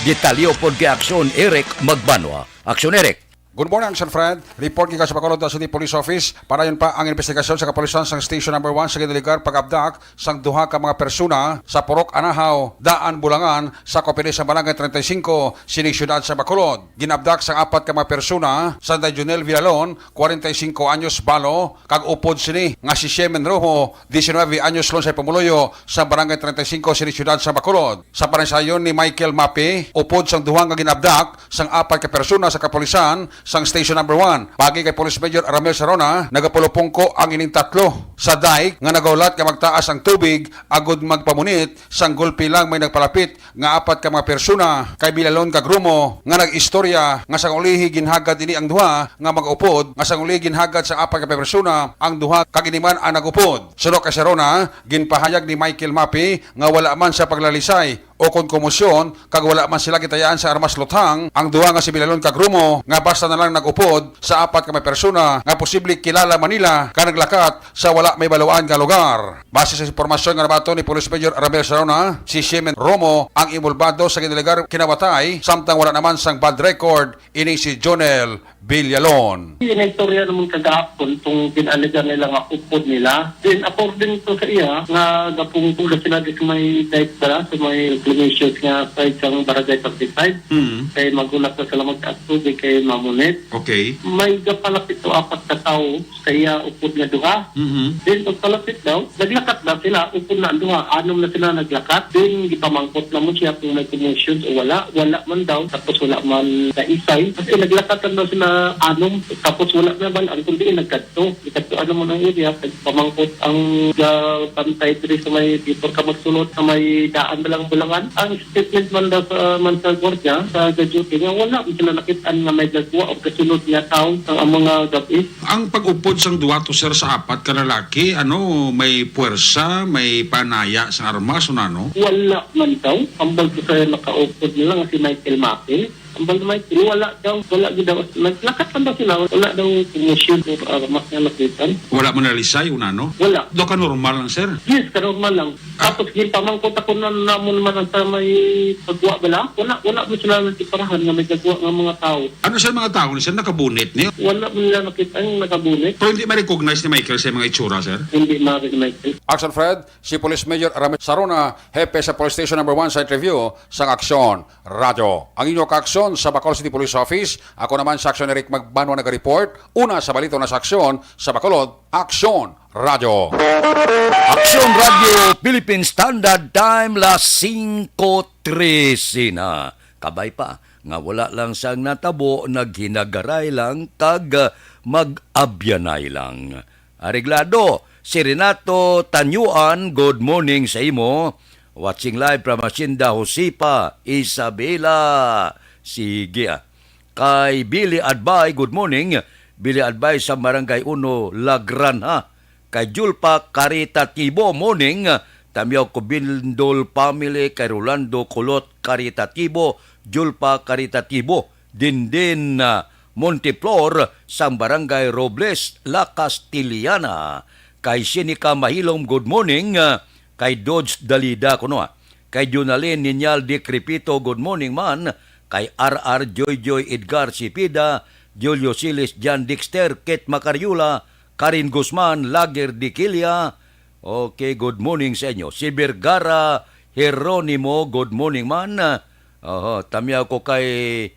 Detalyo pod kay Aksyon Eric Magbanwa. Aksyon Eric. Good morning, Action Fred. Report gikan sa Bacolod City Police Office. Para yun pa ang investigasyon sa kapulisan sang Station Number 1 sa ginalugar pag-abdak sang duha ka mga persona sa Purok Anahaw, Daan, Bulangan sa Kopili sa Barangay 35, sining syudad sa Bacolod. Ginabdak sang apat ka mga persona sa Junel Villalon, 45 anyos balo, kag upod sini nga si Shemen Rojo, 19 anyos lon sa Pumuloyo sa Barangay 35, sining syudad sa Bacolod. Sa parensayon ni Michael Mapi, upod sang duha nga ginabdak sang apat ka persona sa kapulisan sang Station Number 1. Pagi kay Police Major Ramel Sarona, nagapulupongko ang ining tatlo sa dike nga nagaulat nga magtaas ang tubig agud magpamunit sang gulpi lang may nagpalapit nga apat ka mga persona kay Bilalon kag Rumo nga nag-istorya nga sang ulihi ginhagad ini ang duha nga mag-upod nga sang ulihi ginhagad sa apat ka persona ang duha kag iniman ang nagupod. Sunod kay Sarona, ginpahayag ni Michael Mapi nga wala man sa paglalisay o kon komosyon kag wala man sila gitayaan sa armas luthang ang duha nga si Bilalon kag Rumo nga basta na lang nagupod sa apat ka may persona nga posible kilala Manila ka naglakat sa wala may balawaan nga lugar. Base sa impormasyon nga nabato ni Police Major Ramel Sarona, si Shemen Romo ang involvado sa ginalegar kinawatay samtang wala naman sang bad record ini si Jonel Villalon. Inistorya naman kagahapon itong pinaligan nila nga upod nila. Then according to sa iya, nga gapungtula sila sa may dike dala, sa may reclamation nga side sa barangay 35. Kay magulat na sila magtaas tubig kay mamunit. Okay. May gapalapit to apat ka tao sa iya upod nga duha. Then pagpalapit daw, naglakat daw sila, upod na ang duha. Anom na sila naglakat. Then gipamangkot na mo siya kung may commotion o wala. Wala man daw. Tapos wala man naisay. Kasi naglakatan daw sila anom, tapos wala na ba ang kundi nagkadto ano mo ng area, pamangkot ang pantay diri sa may before ka magsunod sa may daan balang Bulangan. Ang statement man daw sa Mansal Gordya sa duty nga wala sila nakitaan nga may gagwa o kasunod niya tao ang mga gabi. Ang pag-upod sang duha to sir sa apat ka lalaki, may puwersa, may panaya sa armas o nano? Wala man daw, ambal ko sa nakaupod nila nga si Michael Mapi. Ambal na Michael, wala daw, naglakat man daw sila, wala daw commotion o armas nga nakitaan. Wala mo nalisay o nano? Wala. Do ka normal lang sir? Yes, ka-normal lang. Tapos ginpamangkot ako na namon naman sa may pagwa bala. Wala mo sila natiparahan nga may gagwa ng mga tao. Ano sa mga tao ni sir? Nakabunit niya? Wala mo nila nakita ang nakabunit. Pero hindi ma-recognize ni Michael sa mga itsura sir? Hindi ma-recognize ni Michael. Action Fred, si Police Major Ramel Sarona, hepe sa Police Station Number 1 Site Review sa Aksyon Radio. Ang inyong kaaksyon sa Bacolod City Police Office, ako naman sa Aksyon Eric Magbanwa nag-report, una sa balito na sa aksyon sa Bacolod, Aksyon Radio. Aksyon Radio Philippine Standard Time, las 5:13 na. Kabay pa nga wala lang sang natabo, naghinagaray lang kag mag-abyanay lang. Areglado, si Renato Tanyuan, good morning sa imo. Watching live from Hacienda Josipa, Isabela. Sige. Kay Billy Adbay, good morning. Billy Adbay sa Barangay 1, Lagranha. Kay Julpa Caritativo, morning. Tamiyaw ko Bindol Family, kay Rolando Kulot Caritativo, Julpa Caritativo. Dindin Monteflor sa Barangay Robles, La Castiliana. Kay Sinica Mahilom, good morning. Kay Dodge Dalida, kay Junalyn Ninyal Di Crepito, good morning man. Kay R.R. Joy Edgar Sipida, Julio Silis, Jan Dexter, Kate Macariula, Karin Guzman, Lager Di Kilia, Okay, good morning sa inyo. Si Vergara Jeronimo, good morning man. Tamya ko kay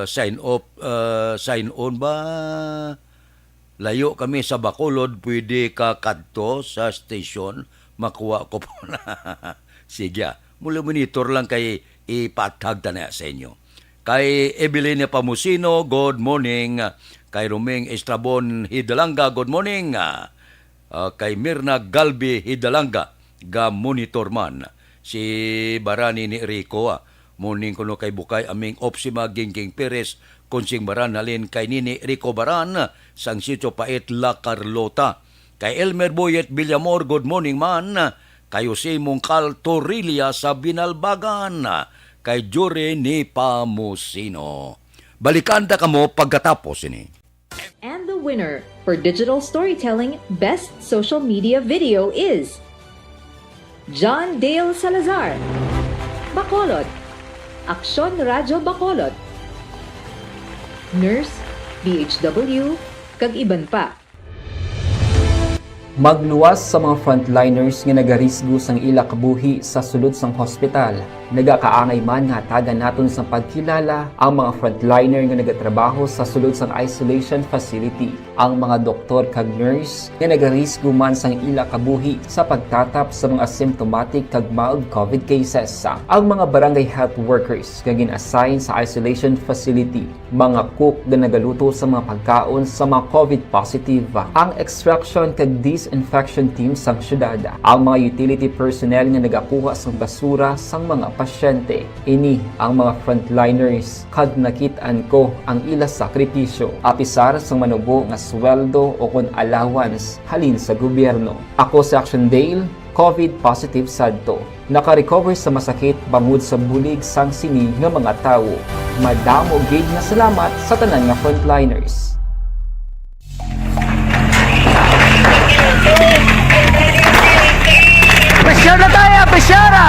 sign on ba? Layo kami sa Bacolod, pwede ka kadto sa station, makuha ko po na. Sige, mula monitor lang kay ipatag na sa inyo. Kay Evelyn Pamusino, good morning. Kay Romeng Estrabon Hidalanga, good morning. Kay Mirna Galbi Hidalanga, ga monitor man. Si Barani ni Rico, morning kuno kay Bukay aming Opsima Gingging Perez, Konsing Baran halin kay Nini Rico Baran, sang Sitio Pait La Carlota. Kay Elmer Boyet Villamor, good morning man. Kay Jose Mungkal Torilla sa Binalbagan. Kay Jure ni Pamusino. Balikan ta kamo pagkatapos ini. And the winner for Digital Storytelling Best Social Media Video is John Dale Salazar, Bacolod, Aksyon Radyo Bacolod, Nurse, BHW, kag iban pa. Magluwas sa mga frontliners nga nagarisgo sang ila kabuhi sa sulod sang hospital. Nagakaangay man nga tagan naton sa pagkilala ang mga frontliner nga nagatrabaho sa sulod sang isolation facility. Ang mga doktor kag nurse nga nagarisgo man sang ila kabuhi sa pagtatap sa mga asymptomatic kag mild COVID cases. Ang mga barangay health workers nga gin-assign sa isolation facility, mga cook nga nagaluto sa mga pagkaon sa mga COVID positive, ang extraction kag disinfection team sang syudad, ang mga utility personnel nga nagakuha sang basura sang mga pasyente. Ini ang mga frontliners kag nakitaan ko ang ila sakripisyo apisar sang manubo nga sweldo o kun allowance halin sa gobyerno. Ako si Action Dale, COVID positive sadto. Naka-recover sa masakit bangod sa bulig sang sini nga mga tawo. Madamo gid nga salamat sa tanan nga frontliners. Presyar na tayo! Presyara!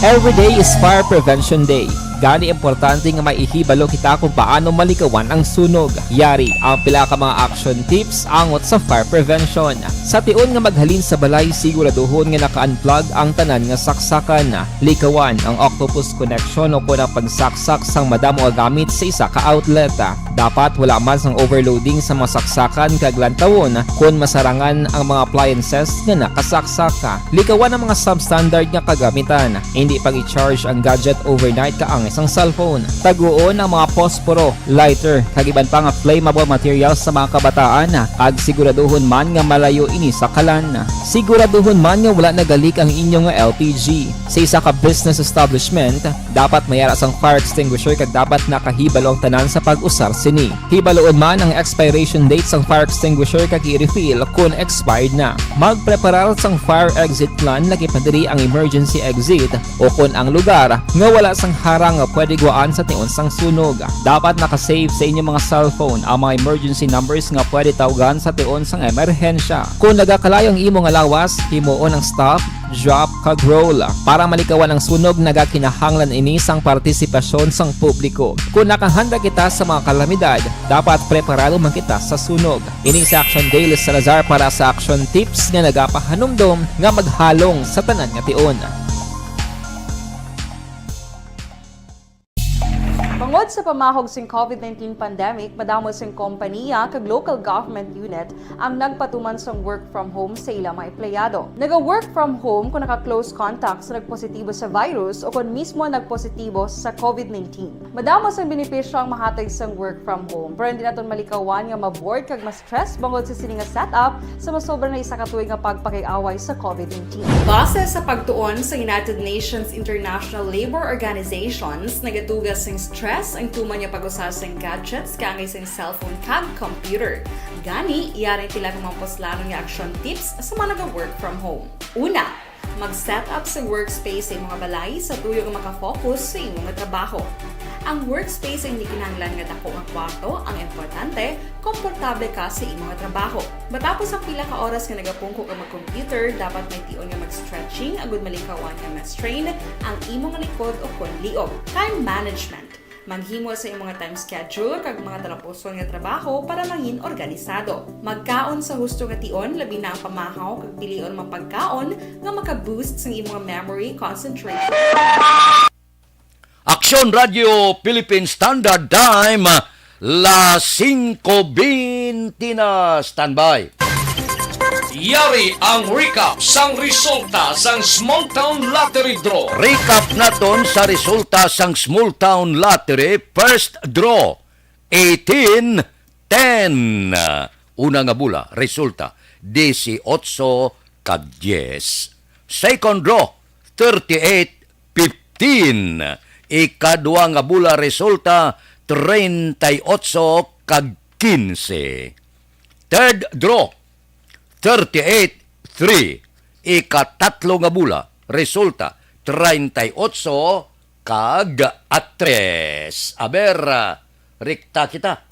Every day is Fire Prevention Day. Gani importante nga maihibalo kita kung paano malikawan ang sunog. Yari ang pila ka mga action tips angot sa fire prevention. Sa tion nga maghalin sa balay, siguraduhon nga naka-unplug ang tanan nga saksakan. Likawan ang octopus connection o kung ang pagsaksak sang madamo nga gamit sa isa ka outlet. Dapat wala man sang overloading sa mga saksakan kag lantawon kung masarangan ang mga appliances nga nakasaksaka. Likawan ang mga substandard nga kagamitan. Hindi pag i-charge ang gadget overnight kaang isang cellphone. Taguon ang mga posporo, lighter, kag iban pa nga flammable materials sa mga kabataan. Ag siguraduhon man nga malayo ini sa kalan. Siguraduhon man nga wala nagalik ang inyong LPG. Sa isa ka business establishment, dapat mayara sang fire extinguisher kag dapat nakahibalo ang tanan sa pag-usar sini. Hibaloon man ang expiration date sang fire extinguisher kag i-refill kung expired na. Magpreparar sang fire exit plan lagi padiri ang emergency exit o kung ang lugar nga wala sang harang nga pwede guwaan sa tion sang sunog. Dapat nakasave sa inyong mga cellphone ang mga emergency numbers nga pwede tawagan sa tion sang emerhensya. Kung nagakalayo ang imong lawas, himuon ang stop, drop, kag roll. Para malikawan ang sunog, nagakinahanglan ini sang partisipasyon sang publiko. Kung nakahanda kita sa mga kalamidad, dapat preparado man kita sa sunog. Ini sa Action Dale Salazar para sa action tips nga nagapahanumdom nga maghalong sa tanan nga tion. Tungod sa pamahog sing COVID-19 pandemic, madamo sing kompanya kag local government unit ang nagpatuman sang work from home sa ilang mga empleyado. Naga-work from home kung naka-close contact sa nagpositibo sa virus o kung mismo nagpositibo sa COVID-19. Madamo sang benepisyo ang mahatag sang work from home, pero hindi naton malikawan nga ma-bored kag ma-stress bangod sa sini nga setup sa masobra na isa ka tuig nga pagpakiaway sa COVID-19. Base sa pagtuon sa United Nations International Labour Organizations, nagatugas sing stress ang tuman niya pag-usar sa gadgets kangay sa cellphone kag computer. Gani, iyaring tila ng mga poslano nga action tips sa mga nag-work from home. Una, mag-set up sa workspace sa mga balay sa tuyo nga makafocus sa imong trabaho. Ang workspace ay hindi kinahanglan nga dako nga kwarto, ang importante, komportable ka sa imong nga trabaho. Matapos ang pila ka oras nga nagapungko ka mag-computer, dapat may tion nga mag-stretching agud malikawan nga ma-strain ang imong likod o kon liog. Time management. Maghimo sa imong nga time schedule kag mga talapuson nga trabaho para mangin organisado. Magkaon sa husto nga tion, labi na ang pamahaw kag pilion mapagkaon nga maka-boost sa imong memory, concentration. Aksyon Radio Philippine Standard Time, la 5:20 na. Standby. Yari ang recap sang resulta sang Small Town Lottery Draw. Recap naton sa resulta sang Small Town Lottery First Draw 18-10. Una nga bula, resulta 18 kag 10. Second draw 38-15. Ikadua nga bula, resulta 38 kag 15. Third draw 38-3. Ikatatlo nga bula, resulta 38 kag 3. Aber, rikta kita.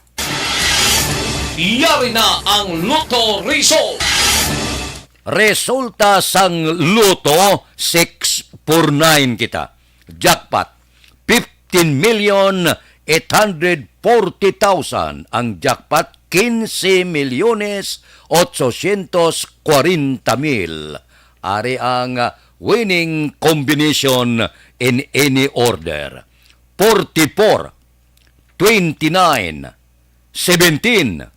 Yari na ang Lotto result. Resulta sang Lotto 649 kita. Jackpot 15,840,000. Ang jackpot 15,840,000. Ari ang winning combination in any order. 44, 29, 17,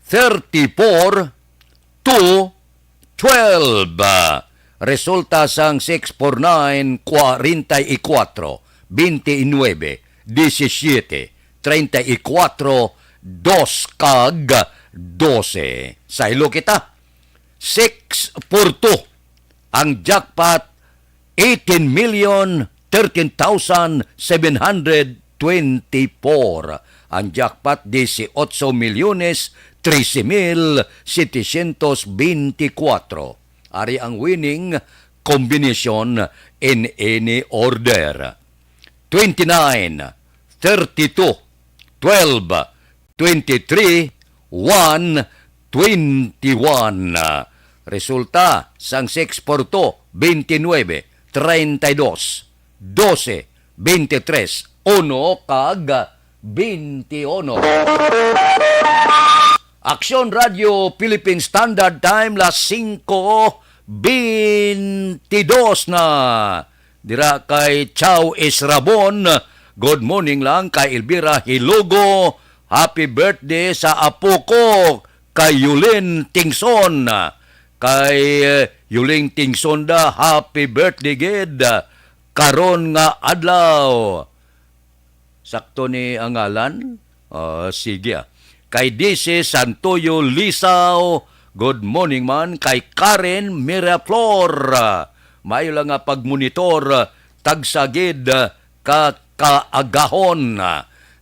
34, 2, 12. Resulta sang 649, 44, 29, 17, 34, 2 kag 12. Sa ilo kita, 642. Ang jackpot, 18,13,724. Ang jackpot, 18,13,724. Ari ang winning combination in any order. 29, 32, 12, 23, 1, 21. Resulta sang 642, 29, 32, 12, 23, 1 kag 21. Aksyon Radio Philippine Standard Time, las 5:22 na. Dira kay Chow Israbon, good morning lang. Kay Elvira Hilogo, happy birthday sa apo ko. Kay Yulin Tingson, kay Yulin Tingson da, happy birthday gid. Karon nga adlaw. Sakto ni ang ngalan? Sige. Kay DC Santoyo Lisaw, good morning man. Kay Karen Miraflor, mayo lang nga pagmonitor, tagsagid kaagahon.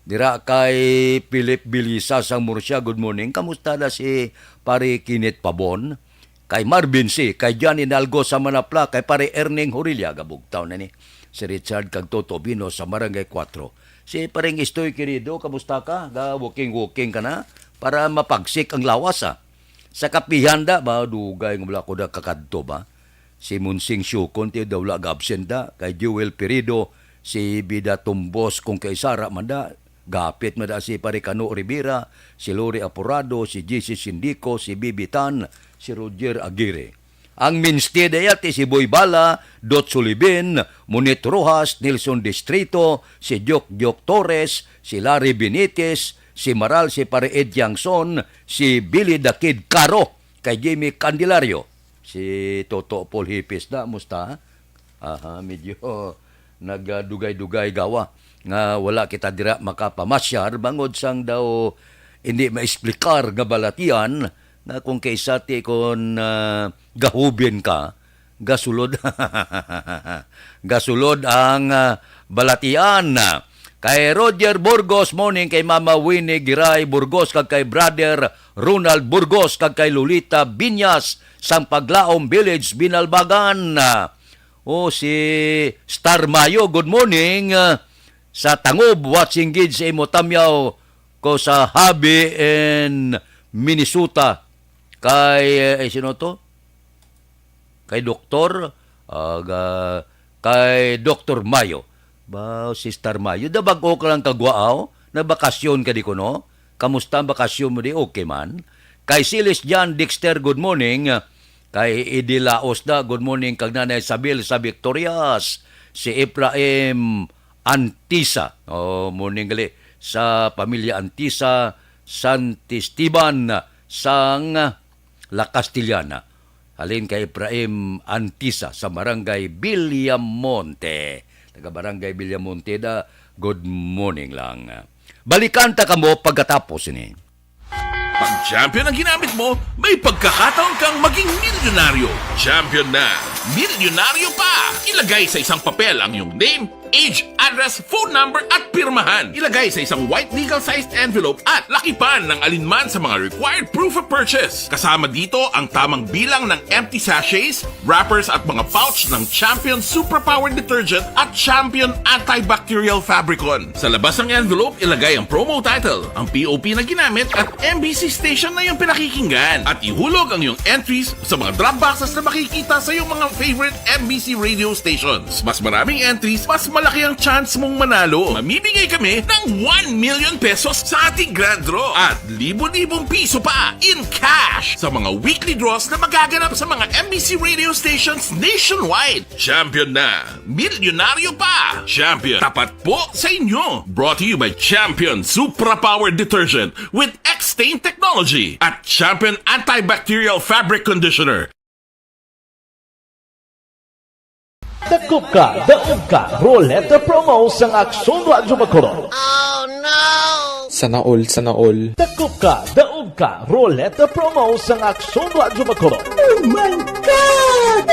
Dira kay Philip Bilisa sang Murcia, good morning. Kamusta na si pare Kinit Pabon? Kay Marvin C, kay John Inalgo sa Manapla, kay pare Erning Horilia, gabugtaw na ni. Si Richard kag Toto Bino sa Barangay 4. Si pareng Istoy Querido, kamusta ka? Walking ka na? Para mapagsik ang lawas, ha? Sa kapihanda, ba, dugay ng wala ko na kakadto, ba? Si Munsing Syukon, tiyo daw lag absent da. Kay Jewel Perido, si Bida Tumbos, kung kay Sara, manda. Gapit mada si Paricano Rivera, si Lori Apurado, si JC Sindico, si Bibi Tan, si Roger Aguirre. Ang minste dayat si Boy Bala, Dot Sulibin, Munit Rojas, Nelson Distrito, si Jok Torres, si Larry Benitez, si Maral, si Pare Ed Yangson, si Billy the Kid Caro, kay Jamie Candelario, si Toto Paul Hipis na, musta? Medyo nagdugay-dugay gawa nga wala kita dira makapamasyar bangod sang daw hindi maesplikar nga balatian na kung kaysa ti kon gahubin ka, gasulod ang balatian. Kay Roger Burgos, morning. Kay Mama Winnie Giray Burgos, kag kay Brother Ronald Burgos, kag kay Lolita Binyas, sang Paglaom Village, Binalbagan. Si Star Mayo, good morning. sa Tangob, watching gid sa imo tamyaw ko sa Habi in Minnesota. Kay, sino to? Kay Doktor, kay Dr. Mayo. Ba, Sister Mayo, dabag o ka lang kagwaaw, na bakasyon ka di ko, no? Kamusta ang bakasyon mo di? Okay man. Kay Silis John Dexter, good morning. Kay Edi Laos da, good morning. Kag Nanay Sabil sa Victorias. Si Ephraim Antisa, morning gali. Sa pamilya Antisa, Santistiban, sang La Castellana. Halin kay Ephraim Antisa sa Barangay Villamonte. Taga Barangay Villamonte da, good morning lang. Balikan ta kamo pagkatapos ini. Pag champion ang ginamit mo, may pagkakataon kang maging milyonaryo. Champion na! Milyonaryo pa! Ilagay sa isang papel ang iyong name, age, address, phone number at pirmahan. Ilagay sa isang white legal-sized envelope at lakipan ng alinman sa mga required proof of purchase. Kasama dito ang tamang bilang ng empty sachets, wrappers at mga pouch ng Champion Superpower Detergent at Champion Antibacterial Fabricon. Sa labas ng envelope, ilagay ang promo title, ang POP na ginamit at MBC station na yung pinakikinggan. At ihulog ang iyong entries sa mga drop boxes na makikita sa iyong mga favorite MBC radio stations. Mas maraming entries, mas malaki ang chance mong manalo. Mamimigay kami ng 1 million pesos sa ating grand draw at libo-libong piso pa in cash sa mga weekly draws na magaganap sa mga MBC radio stations nationwide. Champion na! Milyonaryo pa! Champion, tapat po sa inyo! Brought to you by Champion Supra Power Detergent with X-Stain Technology at Champion Antibacterial Fabric Conditioner. Dakop ka, daog ka, Roleta Promo sang Aksyon Radyo Bacolod. Oh no! Sana all. Dakop ka, daog ka, Roleta Promo sang Aksyon Radyo Bacolod. Oh my God!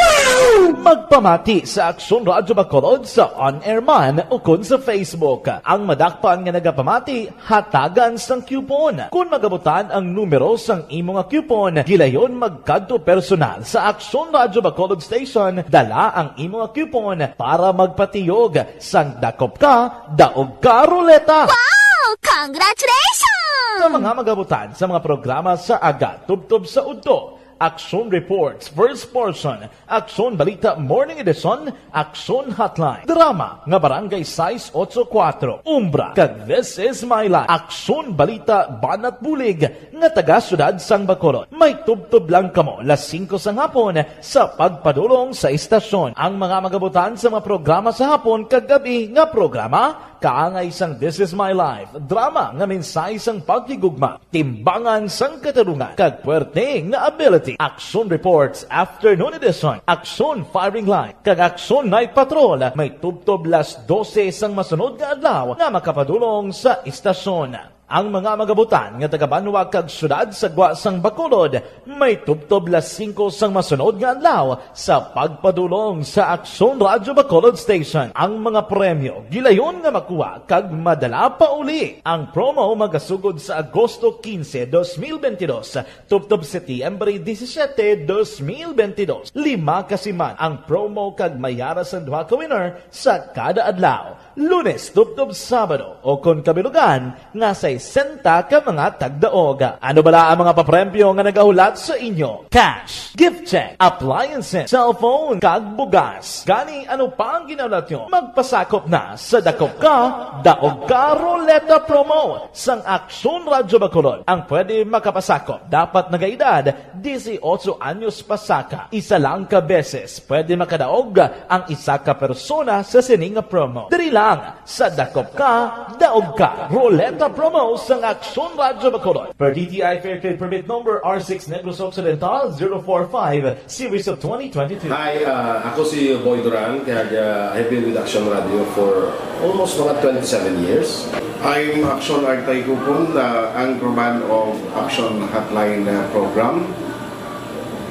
Magpamati sa Aksyon Radyo Bacolod sa on-air man o kun sa Facebook. Ang madakpan nga nagapamati, hatagan sang coupon. Kung magabutan ang numero sang imong coupon, gilayon magkadto personal sa Aksyon Radyo Bacolod Station, dala ang imong coupon para magpatiyog sang dakop ka, daog ka, Roleta. Wow! Congratulations! Sa mga magabutan sa mga programa sa Aga, Tubtob sa Udto, Aksyon Reports, First Portion, Aksyon Balita Morning Edition, Aksyon Hotline, Drama, nga Barangay 684, Umbra, kag This Is My Life, Aksyon Balita Banat Bulig, nga taga Syudad Sang Bacolod. May tubtob lang kamo, las 5 sang hapon, sa pagpadulong sa istasyon. Ang mga magabutan sa mga programa sa hapon, kag gabi nga programa, kaangay sang This Is My Life, drama nga mensahe sang pagtigugma, timbangan sang katarungan, kag puwerte nga ability. Aksyon Reports, Afternoon Edition, Aksyon Firing Line, kag Aksyon Night Patrol, may tubtob las 12 sang masunod nga adlaw nga makapadulong sa istasyon. Ang mga magabutan nga taga-Banwa kag syudad sa Gwa sang Bacolod, may tubtob las 5 sang masunod nga adlaw sa pagpadulong sa Aksyon Radyo Bacolod Station. Ang mga premyo gilayon nga makuha kag madala pa uli. Ang promo magasugod sa Agosto 15, 2022, tubtob Setyembre 17, 2022. 5 kasiman ang promo kag mayara sa 2 ka winner sa kada adlaw. Lunes, tubtob Sabado o kon kabilugan nga sa 60 ka mga tagdaog. Ano bala ang mga papremyo nga nagahulat sa inyo? Cash, gift check, appliances, cellphone, kag bugas. Gani ano pa ang ginahulat nyo? Magpasakop na sa Dakop Ka, Daog Ka Roleta Promo sang Aksyon Radyo Bacolod. Ang pwede makapasakop dapat nagaedad 18 anyos pasaka. Isa lang ka beses pwede makadaog ang isa ka persona sa sining promo. Diri lang sa Dakop Ka, Daog Ka Roleta Promo sang Aksyon Radyo Bacolod. Per DTI Fair Trade Permit Number R6 Negros Occidental 045 Series of 2022. Hi, ako si Boy Duran, kaya I've been with Action Radio for almost mga 27 years. I'm Action Artay Kupon, anchorman of Action Hotline program.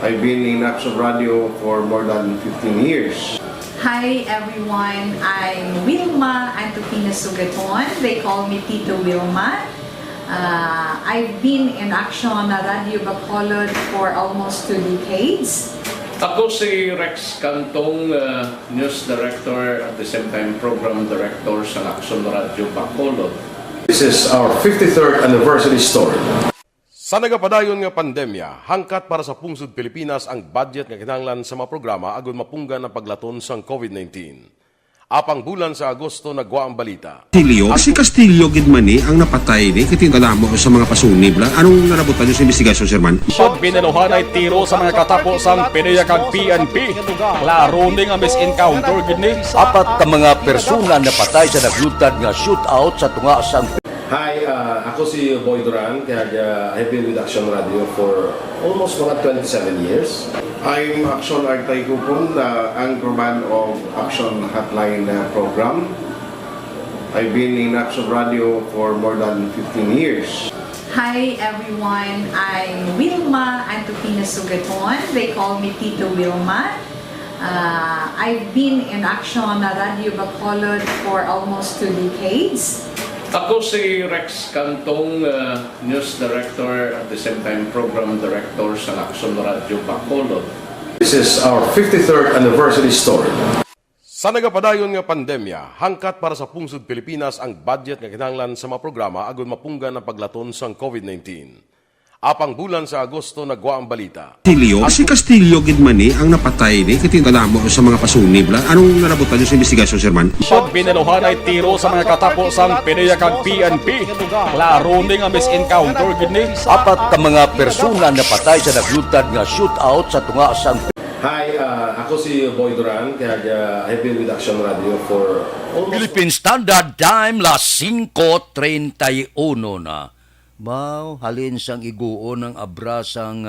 I've been in Action Radio for more than 15 years. Hi everyone, I'm Wilma Antofina Sugaton. They call me Tito Wilma. I've been in Action Radio Bacolod for almost 2 decades. Ako si Rex Cantong, News Director at the same time Program Director sa Action Radio Bacolod. This is our 53rd anniversary story. Sa nagapadayon nga pandemya, hangkat para sa pungsod Pilipinas ang budget nga kinahanglan sa mga programa agon mapunggan ang paglaton sang COVID-19. Apang bulan sa Agosto nagwa ang balita. Castillo, si Castillo gid man ni ang napatay ni kiti kadamo sa mga pasunib la. Anong narabutan niyo sa investigasyon, Sir Man? Pagbinuhan ay tiro sa mga katapos ang PDEA kag PNP. Klaro ni nga misencounter gid ni. Apat ka mga persona na patay sa naglutad nga shootout sa tunga sang Hi, ako si Boy Duran, kaya I've been with Action Radio for almost mga 27 years. I'm Action Artay Kupon, anchorman of Action Hotline program. I've been in Action Radio for more than 15 years. Hi everyone, I'm Wilma Antopina Sugaton. They call me Tito Wilma. I've been in Action Radio Bacolod for almost 2 decades. Ako si Rex Cantong, News Director at the same time Program Director sa Action Radio Bacolod. This is our 53rd anniversary story. Sa nagapadayon nga pandemya, hangkat para sa pungsod Pilipinas ang budget nga kinahanglan sa mga programa agon mapunggan ang paglaton sang COVID-19. Apang bulan sa Agosto nagwa ang balita. Castillo, si Castillo gid man ni ang napatay ni kiti kadamo sa mga pasunib la. Anong narabutan niyo sa investigasyon, Sir Man? Pagbinuhan ay tiro sa mga katapos ang PDEA kag PNP. Klaro ni nga misencounter gid ni. apat ka mga persona na patay sa naglutad nga shootout sa tunga sang Hi, ako si Boy Duran, kaya I've been with Action Radio for almost... Philippine Standard Time las 5:31 na. Bao, halin sang iguon ng abrasang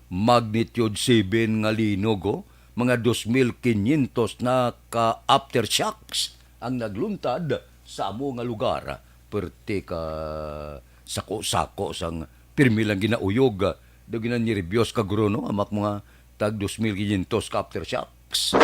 magnitude 7 nga linog, mga 2,500 na ka aftershocks ang nagluntad sa amo nga lugar. Perte ka sako-sako sang pirmi lang ginauyog. Do ginanirebyos ka gruno, amak mga tag 2,500 ka aftershocks.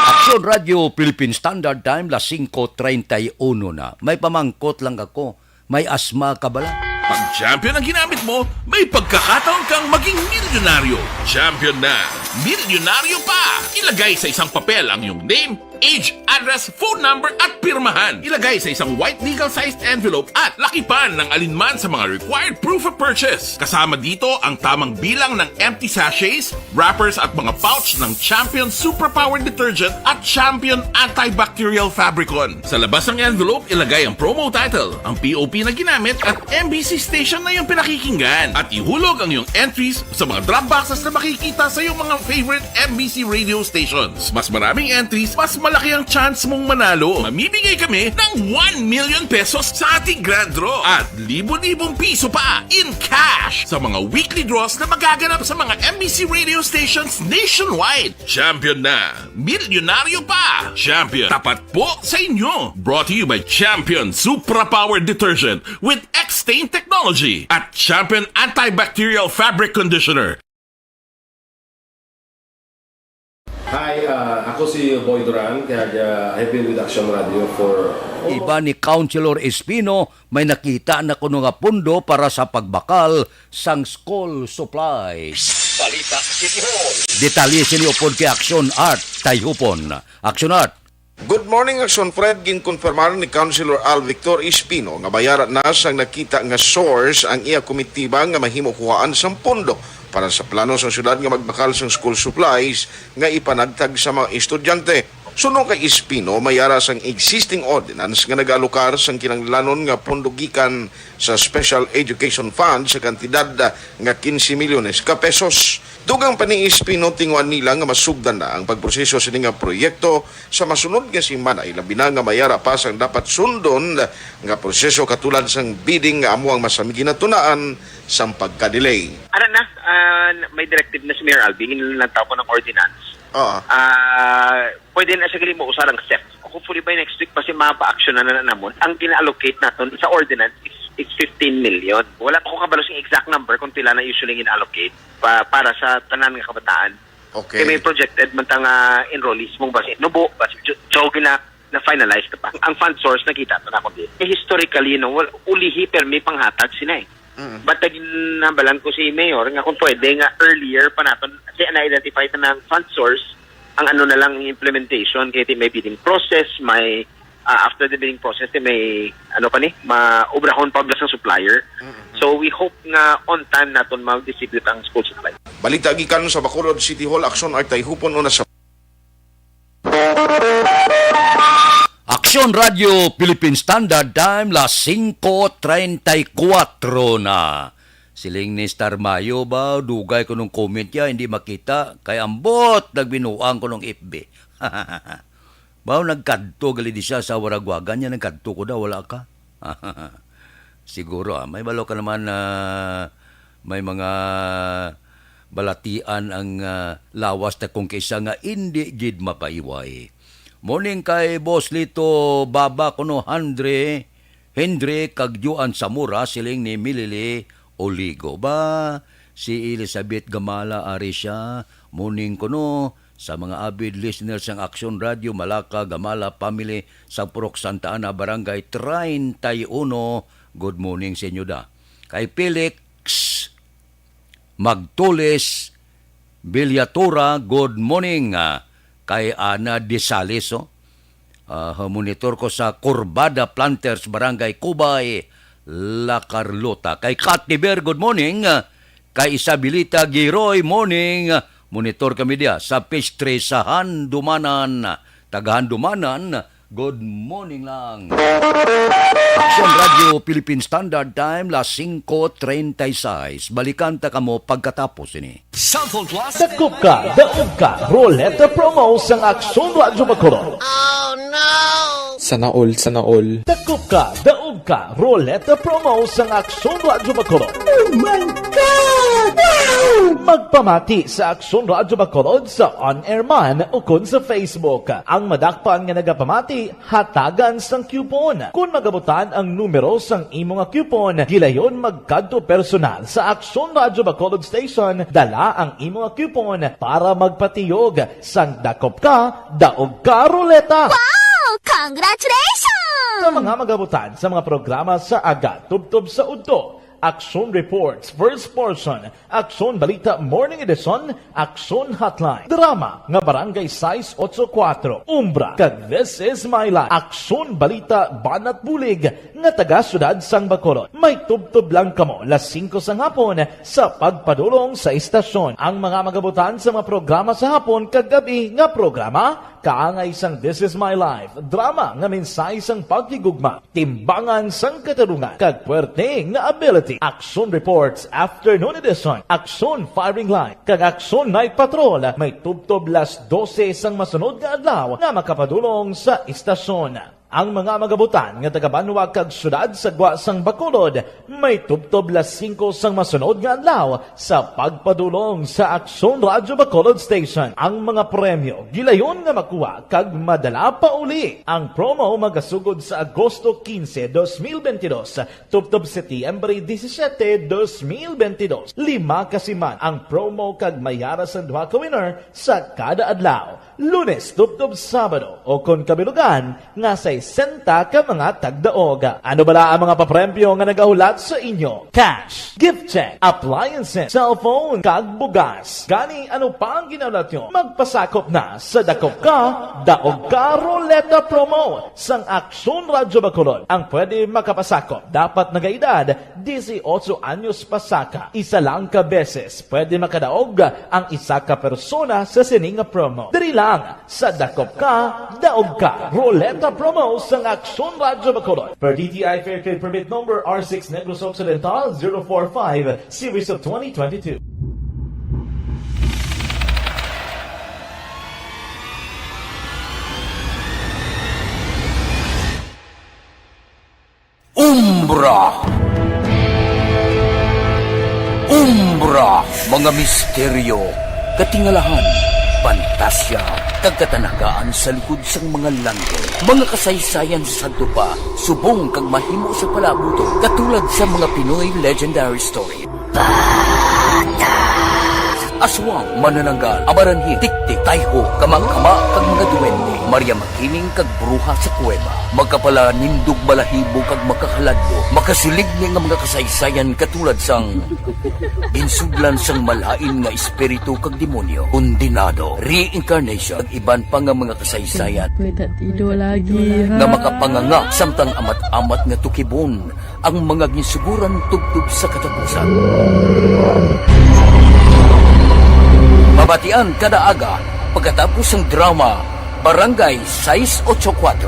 Action Radio Philippine Standard Time las 5:31 na. May pamangkot lang ako. May asma ka bala? Pag champion ang ginamit mo, may pagkakataon kang maging milyonaryo. Champion na, milyonaryo pa! Ilagay sa isang papel ang iyong name, age, address, phone number at pirmahan. Ilagay sa isang white legal-sized envelope at lakipan ng alinman sa mga required proof of purchase. Kasama dito ang tamang bilang ng empty sachets, wrappers at mga pouch ng Champion Superpower Detergent at Champion Antibacterial Fabricon. Sa labas ng envelope, ilagay ang promo title, ang POP na ginamit at MBC station na yung pinakikinggan. At ihulog ang iyong entries sa mga drop boxes na makikita sa iyong mga favorite MBC radio stations. Mas maraming entries, mas malaki ang chance mong manalo. Mamimigay kami ng 1 million pesos sa ating grand draw at libo-libong piso pa in cash sa mga weekly draws na magaganap sa mga MBC radio stations nationwide. Champion na, milyonaryo pa. Champion, tapat po sa inyo. Brought to you by Champion Superpower Detergent with X-Stain Technology at Champion Antibacterial Fabric Conditioner. Hi, ako si Boy Duran, kaya I've been with Action Radio for... Iba ni Councilor Espino, may nakita na kuno nga pundo para sa pagbakal sang school supplies. Balita City Hall. Detalye siniyopod kay Action Art, Tayhupon. Action Art. Good morning, Action Fred. Ginkonfirmar ni Councilor Al Victor Espino nga bayaran na sang nakita nga source ang iya komitiba nga mahimo kuhaan sang pondo para sa plano sa syudad nga magbakal sang school supplies nga ipanagtag sa mga estudyante. Suno kay Espino, mayara sang existing ordinance nga nag-alokar sang kinahanglanon nga pondo gikan sa Special Education Fund sa kantidad nga 15 milyones ka pesos. Dugang pa ni Espino, tinguan nila nga masugdan na ang pagproseso sa nga proyekto sa masunod nga simana, ilabi na nga mayara pa sang dapat sundon nga proseso katulad sang bidding nga amo ang masamigi na tunaan sang pagka-delay. Ano na, may directive na si Mayor Albi, inilantaw ko ng ordinance. Pwede na siya galing mo usarang step. Hopefully by next week kasi mapa-action na namon. Ang gina-allocate natin sa ordinance is 15 million. Wala pa ko kabalo yung exact number kung tila na usually in-allocate para sa tanan nga kabataan. Okay. Kaya may projected man tang enrollees mong basi. Nubo, basi jogi na finalize na pa. Ang fund source nakita ito na kundi. Historically, ulihi permi panghatag sina eh. But nabalan ko si Mayor nga kung pwede nga earlier pa natin kasi na-identify na ng fund source ang ano na lang implementation kaya may bidding process, may after the bidding process may maubrahon pa sa supplier. So we hope nga on time naton mag-distribute ang school supply. Balita gikan sa Bacolod City Hall, aksyon artay hupon una sa Aksyon Radio Philippine Standard Time, las 5:34 na. Siling ni Star Mayo ba, dugay ko nung comment ya, hindi makita, kay ambot, nagbinuang ko nung FB. Baw, nagkadto, gali di siya sa waragwagan niya, nagkadto ko daw, wala ka. Siguro, may balo ka naman na may mga balatian ang lawas na kung kaysa nga hindi gid mapaiway. Morning kay Boss Lito Baba kuno Henry Kagjuan Samura siling ni Milili Oligo ba si Elizabeth Gamala Arisha morning kuno sa mga avid listeners ng Aksyon Radio Malacca Gamala Family sa Purok Santa Ana Barangay 31. Good morning sa inyo da. Kay Felix Magtules Villatura, good morning. Kay Ana de Sales, monitor ko sa Corbada Planters, Barangay Cubay, La Carlota. Kay Katiber, good morning. Kay Isabilita Giroy, morning. Monitor kami dia sa Pestre sa Handumanan, taga-Handumanan, good morning lang. Aksyon Radio Philippine Standard Time, las 5:36. Balikan ta kamo pagkatapos ini. Sample Plus. Daog ka, Roleta Promo sa Aksyon Radio Bacolod. Sana all. Daog ka, Roleta Promo sa Aksyon Radio Bacolod. Oh my God! Magpamati sa Aksyon Radio Bacolod sa on-air man o kun sa Facebook. Ang madakpan nga nagapamati, hatagan sang coupon. Kung magabutan ang numero sang imo nga coupon, gilayon magkadto personal sa Aksyon Radio Bacolod Station, dala ang imo nga coupon para magpatiyog sang dakop ka, daog ka roleta. Wow! Congratulations! Sa mga magabutan sa mga programa sa Aga Tubtob sa Udto, Aksyon Reports, First Portion, Aksyon Balita Morning Edition, Aksyon Hotline, Drama nga Barangay Size 84, Umbra, kag This Is My Life, Aksyon Balita Banat Bulig, nga taga Syudad Sang Bacolod. May tubtob lang kamo, las 5 sang hapon, sa pagpadulong sa istasyon. Ang mga magabutan sa mga programa sa hapon, kag gabi nga programa, kaangay sang This Is My Life, drama nga mensahe sang pagtigugma, timbangan sang katarungan, kag puwerte nga ability. Aksyon Reports Afternoon Edition, Aksyon Firing Line, kag Aksyon Night Patrol, may tubtob las 12 sang masunod nga adlaw nga makapadulong sa istasyon. Ang mga magabutan nga taga-Banwa kag syudad sa Gwa sang Bacolod, may tubtob las 5 sang masunod nga adlaw sa pagpadulong sa Aksyon Radio Bacolod Station. Ang mga premyo gilayon nga makuha kag madala pa uli. Ang promo magasugod sa Agosto 15, 2022, tubtob Setyembre 17, 2022. 5 kasiman ang promo kag mayara sa 2 ka winner sa kada adlaw. Lunes, tubtob Sabado o kon kabilugan nga sa 60 ka mga tagdaog. Ano bala ang mga papremyo nga nagahulat sa inyo? Cash, gift check, appliances, cellphone, kag bugas. Gani ano pa ang ginahulat nyo? Magpasakop na sa Dakop Ka, Daog Ka Roleta Promo sang Aksyon Radio Bacolod. Ang pwede makapasakop dapat nagaedad 18 anyos pasaka. Isa lang ka beses pwede makadaog ang isa ka persona sa sining promo. Diri lang sa Dakop Ka, Daog Ka Roleta Promo sang Aksyon Radio Bacolod. Per DTI Fair Trade Permit Number R6 Negros Occidental 045 Series of 2022. Umbra, mga misteryo, katingalahan, pantasya, kagkatanagaan sa likod sang mga langit, mga kasaysayan sa dupa, subong kag mahimo sa palabuto, katulad sa mga Pinoy legendary story. aswang, manananggal, amaranhi, tiktik, tayho, kamang-kama, kag mga duwende, Maria Makining kag bruha sa kuweba, magkapala nindog balahibo kag makakaladlo, makasilig ni nga mga kasaysayan katulad sang ginsudlan sang malain nga espiritu kag demonyo, kondinado, reincarnation, kag iban pa nga mga kasaysayan nga makapanganga samtang amat-amat nga tukibon ang mga ginsuguran tugtog sa katapusan. Mabatian kada aga pagkatapos ng drama Barangay 684.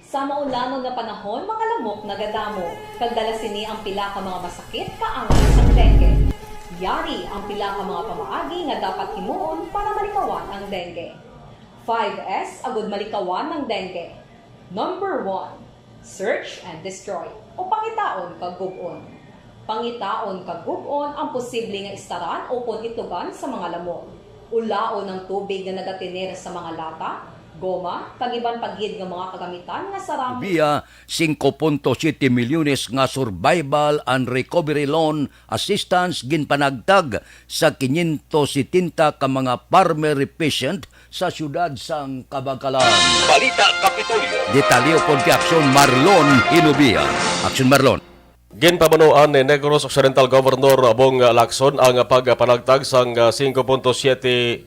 Sa maulanon nga panahon, mga lamok nagadamo. Kagdala sini ang pila ka mga masakit kaangat sang dengue. Yari ang pila ka mga pamaagi nga dapat himuon para malikawan ang dengue. 5S agud malikawan ng dengue. Number 1, search and destroy o pangitaon kag gub-on. Pangitaon kag gub-on ang posible nga istaran o itugan sa mga lamok. Ulaon ng tubig na nagatinir sa mga lata, goma, kag iban paghid nga mga kagamitan nga sarang Via 5.7 milyones nga survival and recovery loan assistance ginpanagtag sa 570 ka mga primary patient sa siyudad sang Kabangkalan. Balita Kapitolyo. Detalyo pod kay Aksyon Marlon Hinubia. Aksyon Marlon. Ginpabanuan ni Negros Occidental Governor Bong Lacson ang pagpanagtag sang 5.7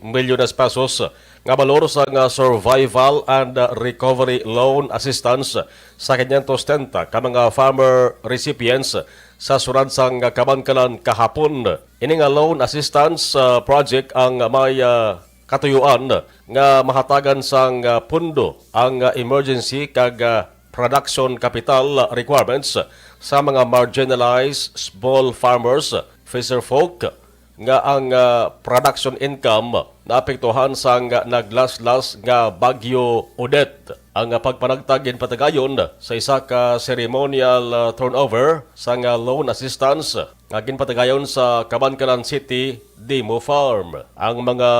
milyones pesos nga balor sang survival and recovery loan assistance sa 570 ka mga farmer recipients sa surad sang Kabangkalan kahapon. Ini nga loan assistance project ang may katuyuan nga mahatagan sang pundo ang emergency kag production capital requirements sa mga marginalized small farmers, fisherfolk nga ang production income naapektuhan sang naglaslas nga Bagyo Odette. Ang pagpanagtag patagayon sa isa ka ceremonial turnover sang loan assistance nga ginpatagayon sa Kabangkalan City Demo Farm. Ang mga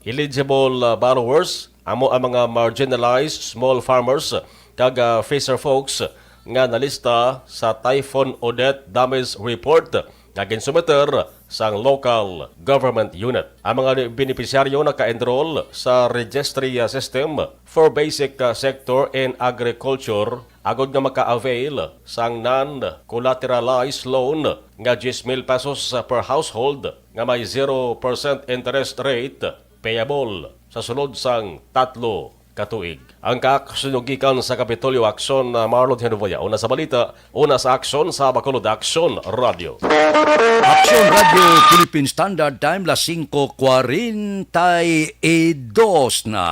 eligible borrowers amo ang mga marginalized small farmers kag fisher folks nga nalista sa Typhoon Odette Damage Report nga ginsumeter sang local government unit. Ang mga benepisyaryo naka-enroll sa registry system for basic sector and agriculture agod nga maka-avail sang non-collateralized loan nga 10,000 pesos per household nga may 0% interest rate payable sa sulod sang 3 katuig. Ang kakasunugikan sa Kapitolyo Aksyon Marlon Hinubia. Una sa balita, una sa aksyon sa Bacolod Aksyon Radio. Aksyon Radio Philippine Standard Time las 5:42 na.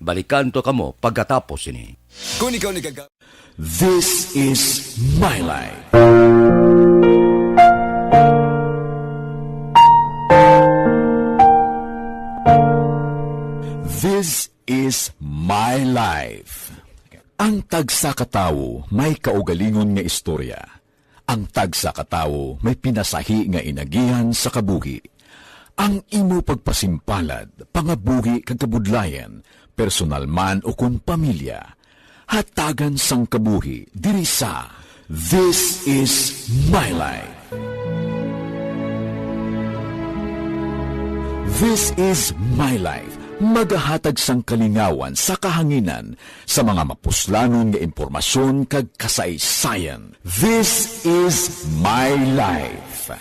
Balikan to kamo pagkatapos ini. This is my life. This is my life. Ang tagsa katawo may kaugalingon nga istorya. Ang tagsa katawo may pinasahi nga inagihan sa kabuhi. Ang imo pagpasimpalad, pangabuhi kag kabudlayan, personal man o kung pamilya, hatagan sang kabuhi diri sa This is my life. This is my life. Magahatag sang kalingawan sa kahanginan sa mga mapuslanon nga impormasyon kag kasaysayan. This is my life.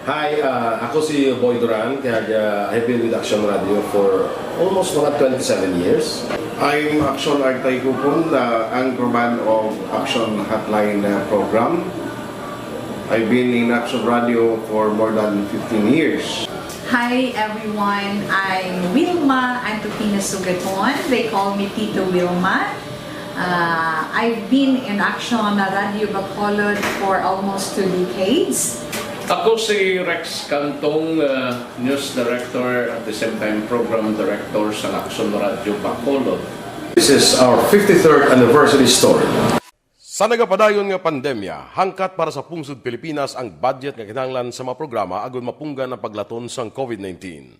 Hi, ako si Boy Duran, kaya I've been with Action Radio for almost mga 27 years. I'm Action Artay Kupon, anchorman of Action Hotline program. I've been in Action Radio for more than 15 years. Hi everyone, I'm Wilma Antopina Sugaton. They call me Tito Wilma. I've been in Action Radio Bacolod for almost 2 decades. Ako si Rex Cantong, News Director at the same time Program Director sa Action Radio Bacolod. This is our 53rd anniversary story. Sa nagapadayon nga pandemya, hangkat para sa pungsod Pilipinas ang budget nga kinahanglan sa mga programa agon mapunggan ang paglaton sang COVID-19.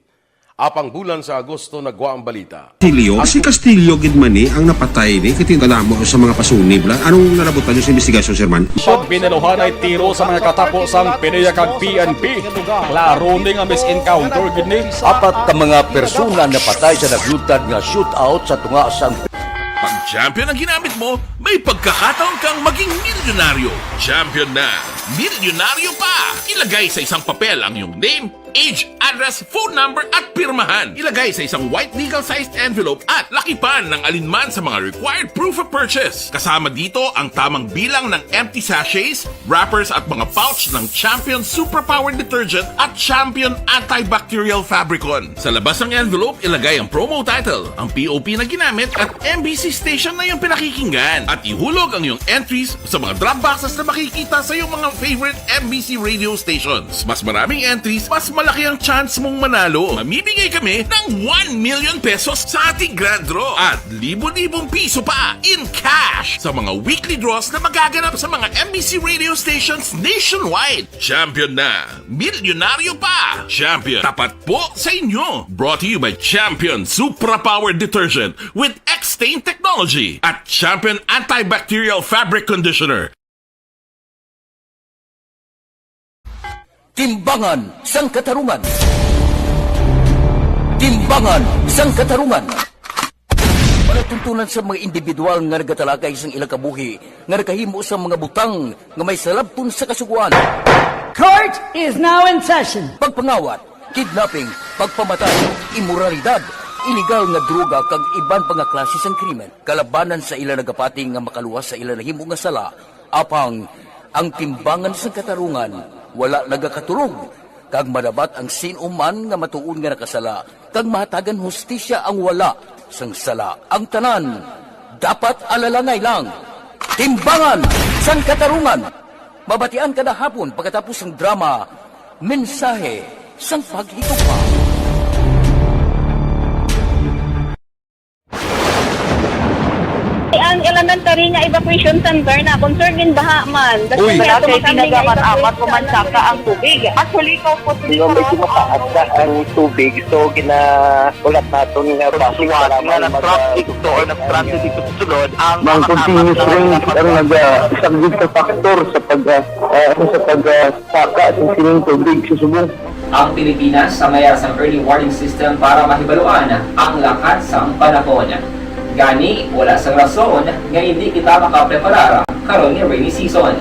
Apang bulan sa Agosto nagwa ang balita. Castillo, si Castillo gid man ni ang napatay ni kiti kadamo sa mga pasunib la. Anong narabutan niyo sa investigasyon, Sir Man? Siyot binaluhan ay tiro sa mga katapos ang PDEA kag PNP. Klaro ni nga misencounter gid ni. Apat ka mga persona na patay sa naglutad nga shootout sa tunga sang Pag champion ang ginamit mo, may pagkakataon kang maging milyonaryo. Champion na! Milyonaryo pa! Ilagay sa isang papel ang iyong name, age, address, phone number at pirmahan. Ilagay sa isang white legal-sized envelope at lakipan ng alinman sa mga required proof of purchase. Kasama dito ang tamang bilang ng empty sachets, wrappers at mga pouch ng Champion Superpower Detergent at Champion Antibacterial Fabricon. Sa labas ng envelope, ilagay ang promo title, ang POP na ginamit at MBC station na yung pinakikinggan. At ihulog ang iyong entries sa mga drop boxes na makikita sa iyong mga favorite MBC radio stations. Mas maraming entries, mas malaki ang chance mong manalo. Mamimigay kami ng 1 million pesos sa ating grand draw at libo-libong piso pa in cash sa mga weekly draws na magaganap sa mga MBC radio stations nationwide. Champion na! Milyonaryo pa! Champion, tapat po sa inyo! Brought to you by Champion Superpower Detergent with X-Stain Technology at Champion Antibacterial Fabric Conditioner. Timbangan sang katarungan. Timbangan sang katarungan. Panatuntunan sa mga individual nga nagatalagay sang ilang kabuhi nga nakahimo sa mga butang nga may salabton sa kasuguan. Court is now in session. Pagpangawat, kidnapping, pagpamatay, imoralidad, iligal nga droga kag iban pa nga klase sang krimen. Kalabanan sa ila nagapating nga makaluwas sa ila nahimo nga sala, apang ang timbangan sang katarungan wala nagakatulog, kag madabat ang sinuman nga matuon nga nakasala, kag mahatagan hustisya ang wala sang sala. Ang tanan, dapat alalangay lang. Timbangan sang katarungan. Mabatian kada hapon pagkatapos ng drama, mensahe sang paghigugma. Ang elementary nga evacuation center na concern din baha man. Uy, kasi pinagamat-amat pumansaka ang tubig. Actually, ikaw po medyo mataas na ang tubig. So, ulat natin nga basuhan nga nag-traffic to or nag-transit dito sa sunod. Ang continuous rain ang nag-subject sa factor sa pagsaka at sining tubig sa subong. Ang Pilipinas sa mayroon sa early warning system para mahibaluan ang lakat sa panahon. Gani, wala sa rason nga hindi kita makapreparar karon ni rainy season.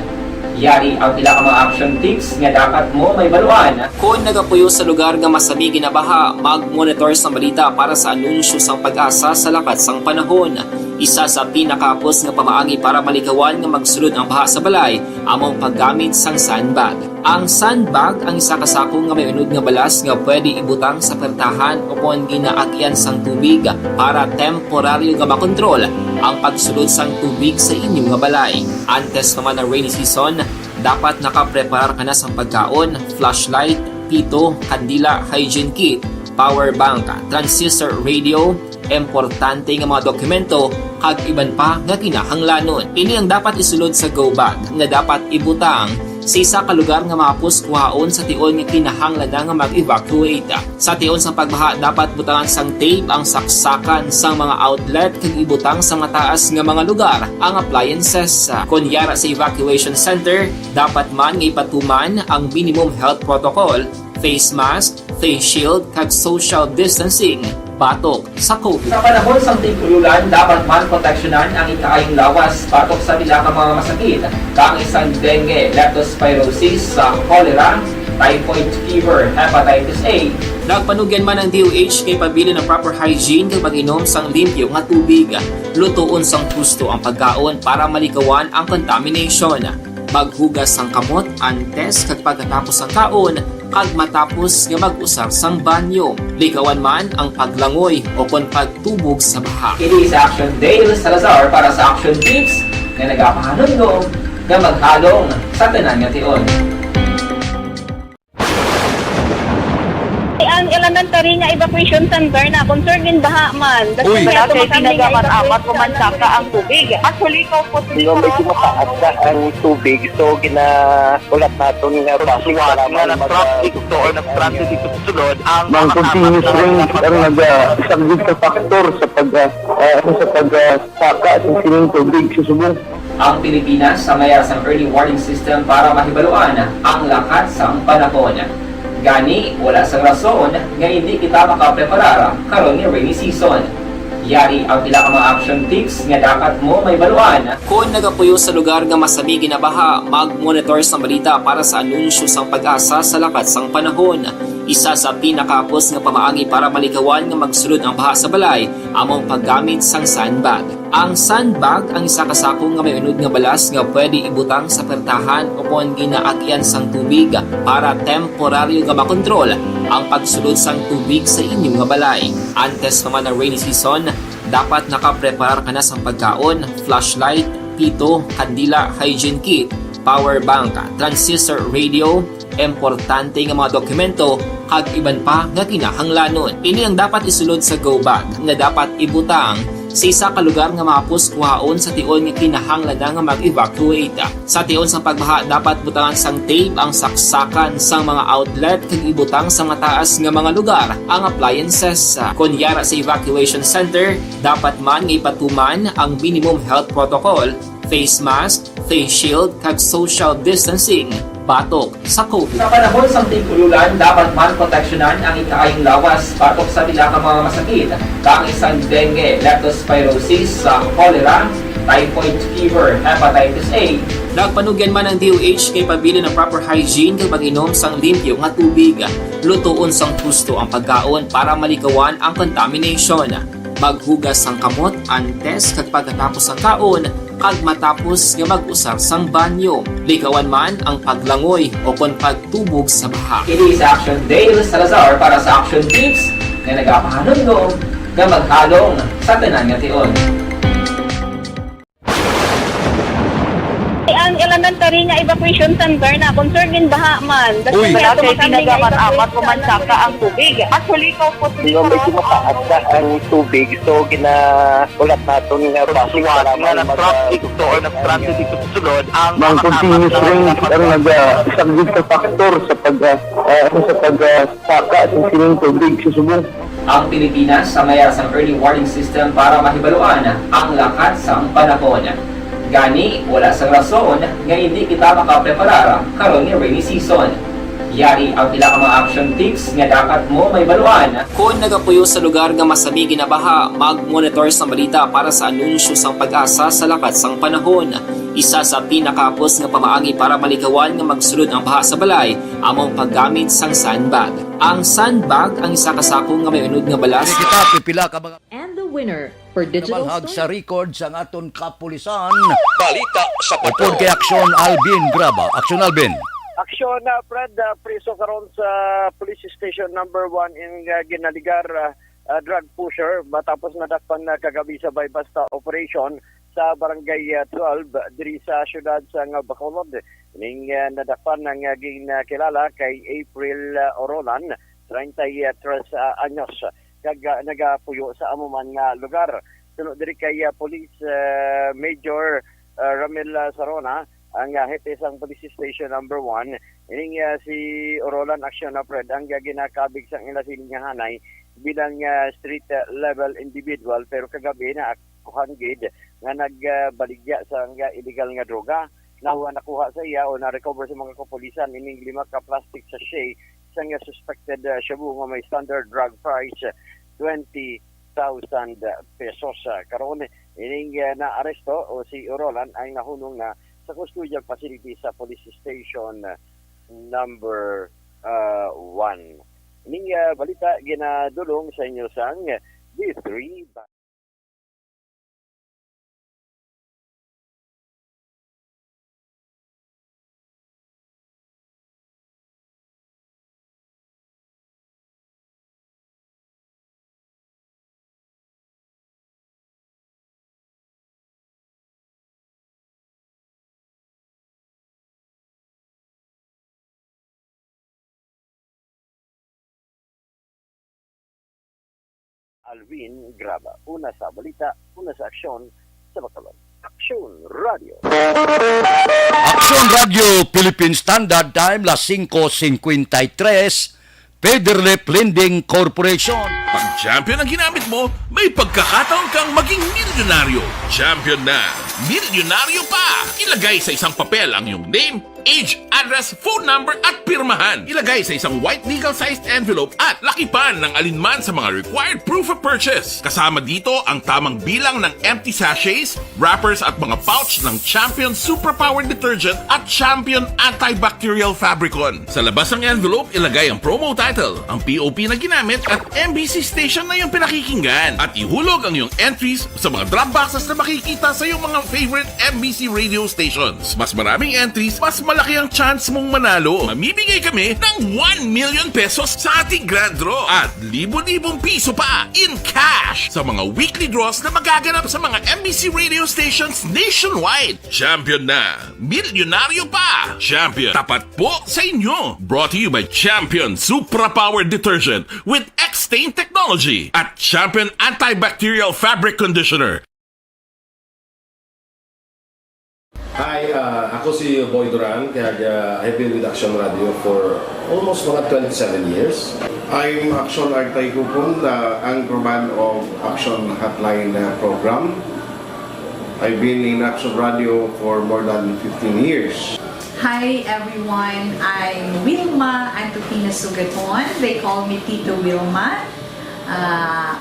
Yari ang pila ka mga action tips nga dapat mo may baluan. Kung nagapuyo sa lugar nga masabi ginabaha, mag-monitor sa balita para sa anunsyo sang pag-asa sa lakat sang panahon. Isa sa pinakapos nga pamaagi para malikawan nga magsulod ang baha sa balay, among paggamit sang sandbag. Ang sandbag ang isa kasakong nga may unod nga balas nga pwede ibutang sa pertahan upon ginaagyan sang tubig para temporaryo nga makontrol ang pagsulod sang tubig sa inyong nga balay. Antes naman ng rainy season, dapat nakapreparar ka na sang pagkaon, flashlight, pito, kandila, hygiene kit, power bank, transistor radio, importante nga mga dokumento kag iban pa nga kinahanglanon. Ini ang dapat isulod sa go bag nga dapat ibutang sa isa ka lugar nga mapus kuhaon sa tion nga kinahanglan nga mag-evacuate. Sa tion sa pagbaha dapat butangan sang tape ang saksakan sang mga outlet kag ibutang sa mga taas nga mga lugar ang appliances. Kunyara sa evacuation center, dapat man nga ipatuman ang minimum health protocol, face mask, face shield kag social distancing. Batok sa COVID. Sa panahon sa tigululan, dapat man proteksyonan ang ikaayong lawas batok sa bila ka mga masakit. Kang isang dengue, leptospirosis, cholera, typhoid fever, hepatitis A. Nagpanugyan man ang DOH kay pabili ng proper hygiene kay pag-inom sang limpyo nga tubig. Lutuon sang gusto ang pagkaon para malikawan ang contamination. Maghugas sang kamot antes kag pagkatapos ang kaon kag matapos nga mag-usar sang banyo. Likawan man ang paglangoy o kon pagtubog sa baha. Kini sa Action Dale Salazar para sa Action Tips nga nagapahanong nga maghalong sa tanan nga tion. Ang elementary nga evacuation center na concern din baha man. Uy. Kaya Kaya pinagamat-amat pumansaka ang tubig. Actually, ikaw po medyo mataas na ang tubig. So, ulat natin nga pasiwala nga nag-traffic to or nag-transit dito sa sulod. Ang continuous rain ang nag-isang factor sa pagsaka at sining tubig sa subong. Ang Pilipinas sa mayroon ng early warning system para mahibaluan ang lakas ng panahon. Gani, wala sang rason nga hindi kita makapreparar karon ni rainy season. Yari ang pila ka mga action tips nga dapat mo may baluan. Kung nagapuyo sa lugar nga masabi ginabaha, mag-monitor sa balita para sa anunsyo sang pag-asa sa lakas ng panahon. Isa sa pinakapos nga pamaagi para malikawan nga magsulod ang baha sa balay, among paggamit sang sandbag. Ang sandbag ang isa kasakong nga may unod nga balas nga pwede ibutang sa pertahan upon ginaagyan sang tubig para temporaryo nga makontrol ang pagsulod sang tubig sa inyong nga balay. Antes naman ng rainy season, dapat nakapreparar ka na sang pagkaon, flashlight, pito, kandila, hygiene kit, power bank, transistor radio, importante nga mga dokumento kag iban pa nga kinahanglanon. Ini ang dapat isulod sa go bag nga dapat ibutang sa isa ka lugar nga mapus kuhaon sa tion nga kinahanglan nga mag-evacuate. Sa tion sa pagbaha dapat butangan sang tape ang saksakan sang mga outlet kag ibutang sa mataas nga mga lugar ang appliances. Kunyara sa evacuation center, dapat man nga ipatuman ang minimum health protocol, face mask, face shield kag social distancing batok sa COVID. Sa panahon sa tigululan, dapat man proteksyonan ang ikaayong lawas batok sa pila ka mga masakit, kang isang dengue, leptospirosis, cholera, typhoid fever, hepatitis A. Nagpanugyan man ang DOH kay pabili ng proper hygiene kay pag-inom sang limpyo nga tubig. Lutuon sang gusto ang pagkaon para malikawan ang contamination. Maghugas sang kamot antes kag pagkatapos ang kaon kag matapos nga mag-usar sang banyo. Likawan man ang paglangoy o kon pagtubog sa baha. It is Action Dale Salazar para sa Action Tips na nagapahanong nga maghalong sa tanan nga tion. Ang elementary nga evacuation center na concern din baha man. Uy. Kaya pinagamat-amat pumansaka ang tubig. Actually, ikaw po medyo mataas na ang tubig. So, ulat natin nga pasiwala nga nag-traffic to or nag-transit dito sa sulod. Ang continuous rain ang nag-isang factor sa pagsaka at sining tubig sa subong. Ang Pilipinas sa mayroon ng early warning system para mahibaluan ang lakas ng panahon. Gani, wala sang rason nga hindi kita makapreparar karon ni rainy season. Yari ang pila ka mga action tips nga dapat mo may baluan. Kung nagapuyo sa lugar nga masabi ginabaha, mag-monitor sa balita para sa anunsyo sang pag-asa sa lakas ng panahon. Isa sa pinakapos nga pamaagi para malikawan nga magsulod ang baha sa balay, among paggamit sang sandbag. Ang sandbag ang isa kasakong nga may unod nga balas. Kita pipila ka mga And the winner for Digital nabalhag Story sa record sa aton kapulisan. Balita sa Upod kay Aksyon Alvin Graba. Aksyon Alvin. Aksyon na Fred, priso karon sa police station number 1 in Ginaligar, drug pusher matapos nadakpan na kagabi sa bypass operation sa barangay 12 diri sa syudad sa Bacolod. Ning nadakpan ng ginakilala kay April Orolan, 33 anyos, kag nagapuyo sa amuman nga lugar. Sunod diri kay Police Major Ramil Sarona, ang hepe sang police station number 1. Ining si Orolan Action na Fred ang ginakabig sang ilasining nga hanay bilang street level individual, pero kagabi na akuhan gid nga nagbaligya sa illegal nga droga. Nakuha sa iya o na-recover sa mga kapulisan ining 5 ka plastic sachet sa nga suspected shabu nga may standard drug price 20,000 pesos. Karon ining na-aresto o si Orolan ay nahunong na sa custodial facility sa police station number 1. Ining balita ginadulong sa inyo sang D3. Alvin Graba. Una sa balita, una sa aksyon sa Bacolod. Aksyon Radio. Action Radio Philippine Standard Time, las 5:53, Federal Lending Corporation. Pag champion ang ginamit mo, may pagkakataon kang maging milyonaryo. Champion na, milyonaryo pa! Ilagay sa isang papel ang iyong name, age, address, phone number at pirmahan. Ilagay sa isang white legal-sized envelope at lakipan ng alinman sa mga required proof of purchase. Kasama dito ang tamang bilang ng empty sachets, wrappers at mga pouch ng Champion Superpower Detergent at Champion Antibacterial Fabricon. Sa labas ng envelope, ilagay ang promo title, ang POP na ginamit at MBC station na yung pinakikinggan. At ihulog ang iyong entries sa mga drop boxes na makikita sa iyong mga favorite MBC radio stations. Mas maraming entries, mas malaki ang chance mong manalo. Mamimigay kami ng 1 million pesos sa ating grand draw at libo-libong piso pa in cash sa mga weekly draws na magaganap sa mga MBC radio stations nationwide. Champion na, milyonaryo pa. Champion, tapat po sa inyo. Brought to you by Champion Superpower Detergent with X-Stain Technology at Champion Antibacterial Fabric Conditioner. Hi, ako si Boy Duran, kaya I've been with Action Radio for almost mga 27 years. I'm Action Artay Kupon, anchorman of Action Hotline program. I've been in Action Radio for more than 15 years. Hi everyone, I'm Wilma Antopina Sugaton. They call me Tito Wilma.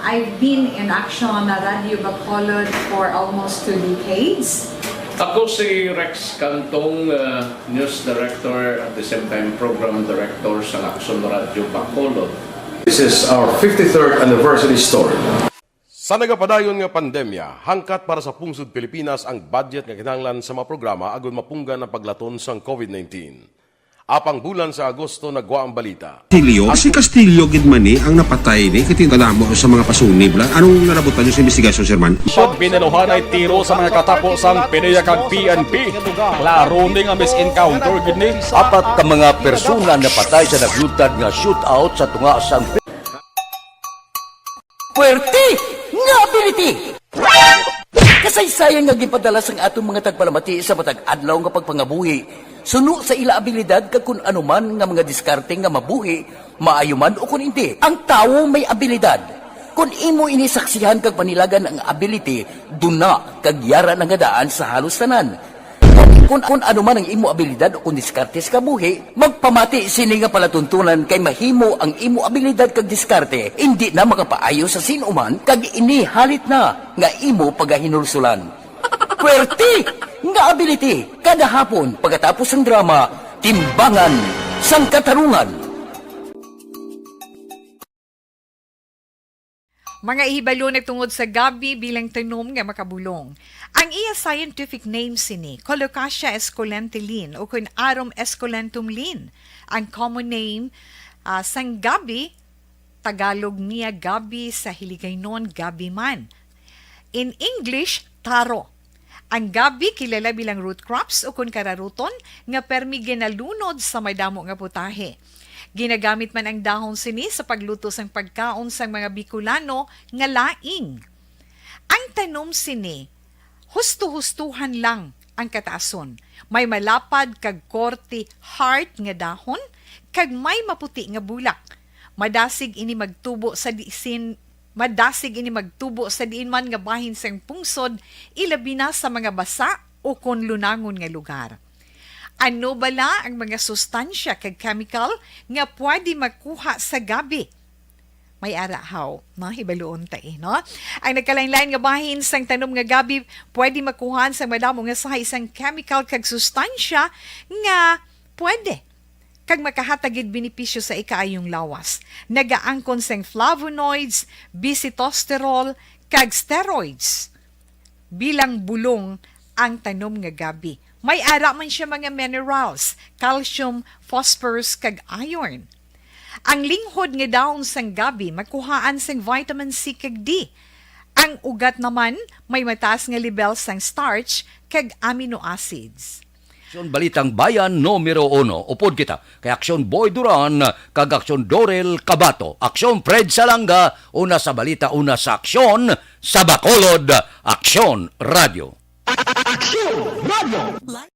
I've been in Action Radio Bacolod for almost 2 decades. Ako si Rex Cantong, News Director at the same time Program Director sa Action Radio Bacolod. This is our 53rd anniversary story. Sa nagapadayon nga pandemya, hangkat para sa pungsod Pilipinas ang budget nga kinahanglan sa mga programa agon mapunggan ang paglaton sang COVID-19. Apang bulan sa Agosto nagwa ang balita. Si Castillo gid man ni ang napatay ni kitingdalamo sa mga pasunib la. Anong narabutan niyo sa investigasyon, Sir Man? Siyad binaluhan ay tiro sa mga katapusang PDEA kag PNP. Klaro ni nga misencounter gid ni. Apat ka mga persona na patay sa naglutad nga shootout sa tunga sang Puwerte nga ability! Kasaysayan nga gipadala sang atong mga tagpalamati sa matag adlaw nga pagpangabuhi. Suno sa ila abilidad kag kun anuman nga mga diskarte nga mabuhi, maayo man o kun hindi. Ang tawo may abilidad. Kung imo inisaksihan kag panilagan ang ability, duna kag yara nga daan sa halos tanan. Kung anuman ang imo abilidad o kun diskarte sa kabuhi, magpamati sini nga palatuntunan kay mahimo ang imo abilidad kag diskarte, hindi na makapaayo sa sinuman kag ini halit na nga imo pagahinulsulan. Puwerte nga ability kada hapon pagkatapos ng drama Timbangan sang Katarungan. Mga ihibalo nagtungod sa gabi bilang tanom nga makabulong. Ang iya scientific name sini Colocasia esculentilin o kun Arum esculentum lin. Ang common name sang gabi, Tagalog niya gabi, sa Hiligaynon gabi man. In English, taro. Ang gabi kilala bilang root crops o kun kararuton nga permi ginalunod sa may damo nga putahe. Ginagamit man ang dahon sini sa pagluto sang pagkaon sang mga Bicolano nga laing. Ang tanom sini, husto-hustuhan lang ang kataason. May malapad kag korte hard nga dahon kag may maputi nga bulak. Madasig ini magtubo sa diin man nga bahin sang pungsod, ilabi na sa mga basa o kon lunangon nga lugar. Ano bala ang mga sustansya kag chemical nga pwede makuha sa gabi? May arahaw, hibaluon tayo, no? Ang nagkalain-lain nga bahin sang tanom nga gabi, pwede makuhaan sa madamo nga sa isang chemical kag sustansya nga pwede kag makahatagid benepisyo sa ikaayong lawas. Nagaangkon sang flavonoids, bisitosterol, kag steroids. Bilang bulong ang tanom nga gabi. May ara man siya mga minerals, calcium, phosphorus, kag iron. Ang linghod nga dahon sang gabi makuhaan sang vitamin C kag D. Ang ugat naman may mataas nga level sang starch kag amino acids. Aksyon Balitang Bayan numero 1. Upod kita kay Aksyon Boy Duran kag Aksyon Dorel Cabato. Aksyon Fred Salanga, una sa balita, una sa aksyon sa Bacolod. Aksyon Radio. Aksyon Radio!